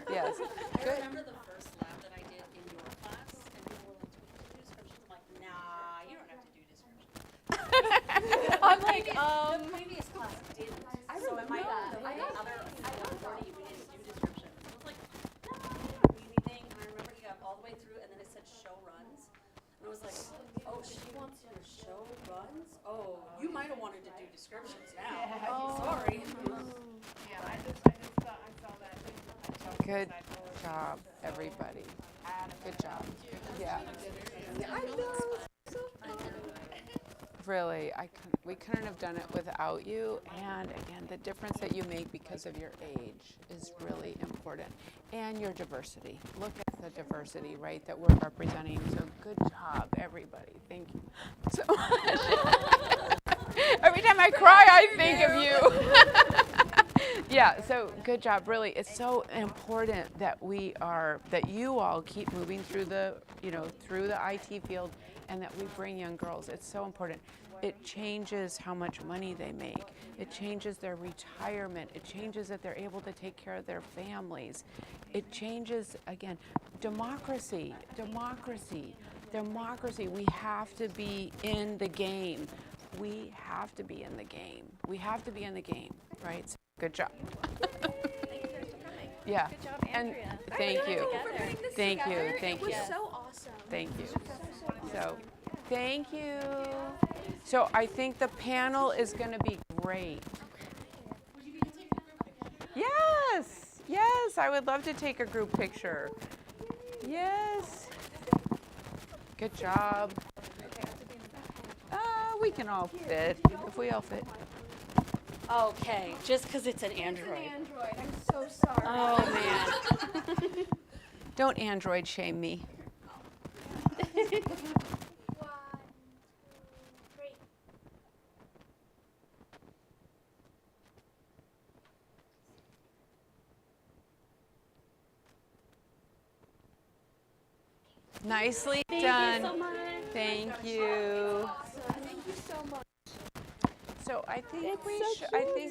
yes. I Good. remember the first lab that I did in your class, and people were like, "Do we do descriptions?" I'm like, "Nah, you don't have to do descriptions." I'm like, The previous class didn't. I remember that. I got other 40, we didn't do descriptions. I was like, "No, you don't do anything." And I remember he got all the way through, and then it said show runs, and I was like, "Oh, she wants you to show runs? Oh, you might have wanted to do descriptions now. Sorry." Good job, everybody. Good job. Yeah. really, we couldn't have done it without you. And again, the difference that you make because of your age is really important. And your diversity. Look at the diversity, right, that we're representing. So good job, everybody. Thank you so much. Every time I cry, I think of you. Yeah, so good job. Really, it's so important that that you all keep moving through the IT field, and that we bring young girls. It's so important. It changes how much money they make. It changes their retirement. It changes that they're able to take care of their families. It changes, again, democracy. We have to be in the game. We have to be in the game. We have to be in the game, right? So, good job. Yeah. Good job, Andrea. Thank you. Together. Thank you. Thank you. It was so awesome. Thank you. So, thank you. So, I think the panel is going to be great. Yes. Yes, I would love to take a group picture. Yes. Good job. We can all fit, if we all fit. Okay, just because it's an Android. Android. I'm so sorry. Oh, man. Don't Android shame me. 1, 2, 3. Nicely done. Thank you so much. Thank you. Thank you so much. So I think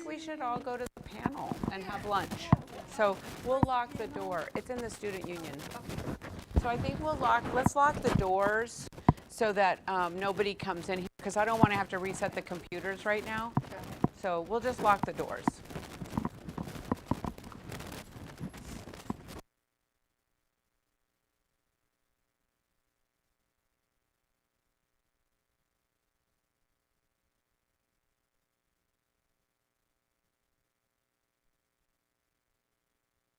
we should all go to the panel and have lunch. So we'll lock the door. It's in the student union. So I think let's lock the doors so that nobody comes in here, because I don't want to have to reset the computers right now. So we'll just lock the doors.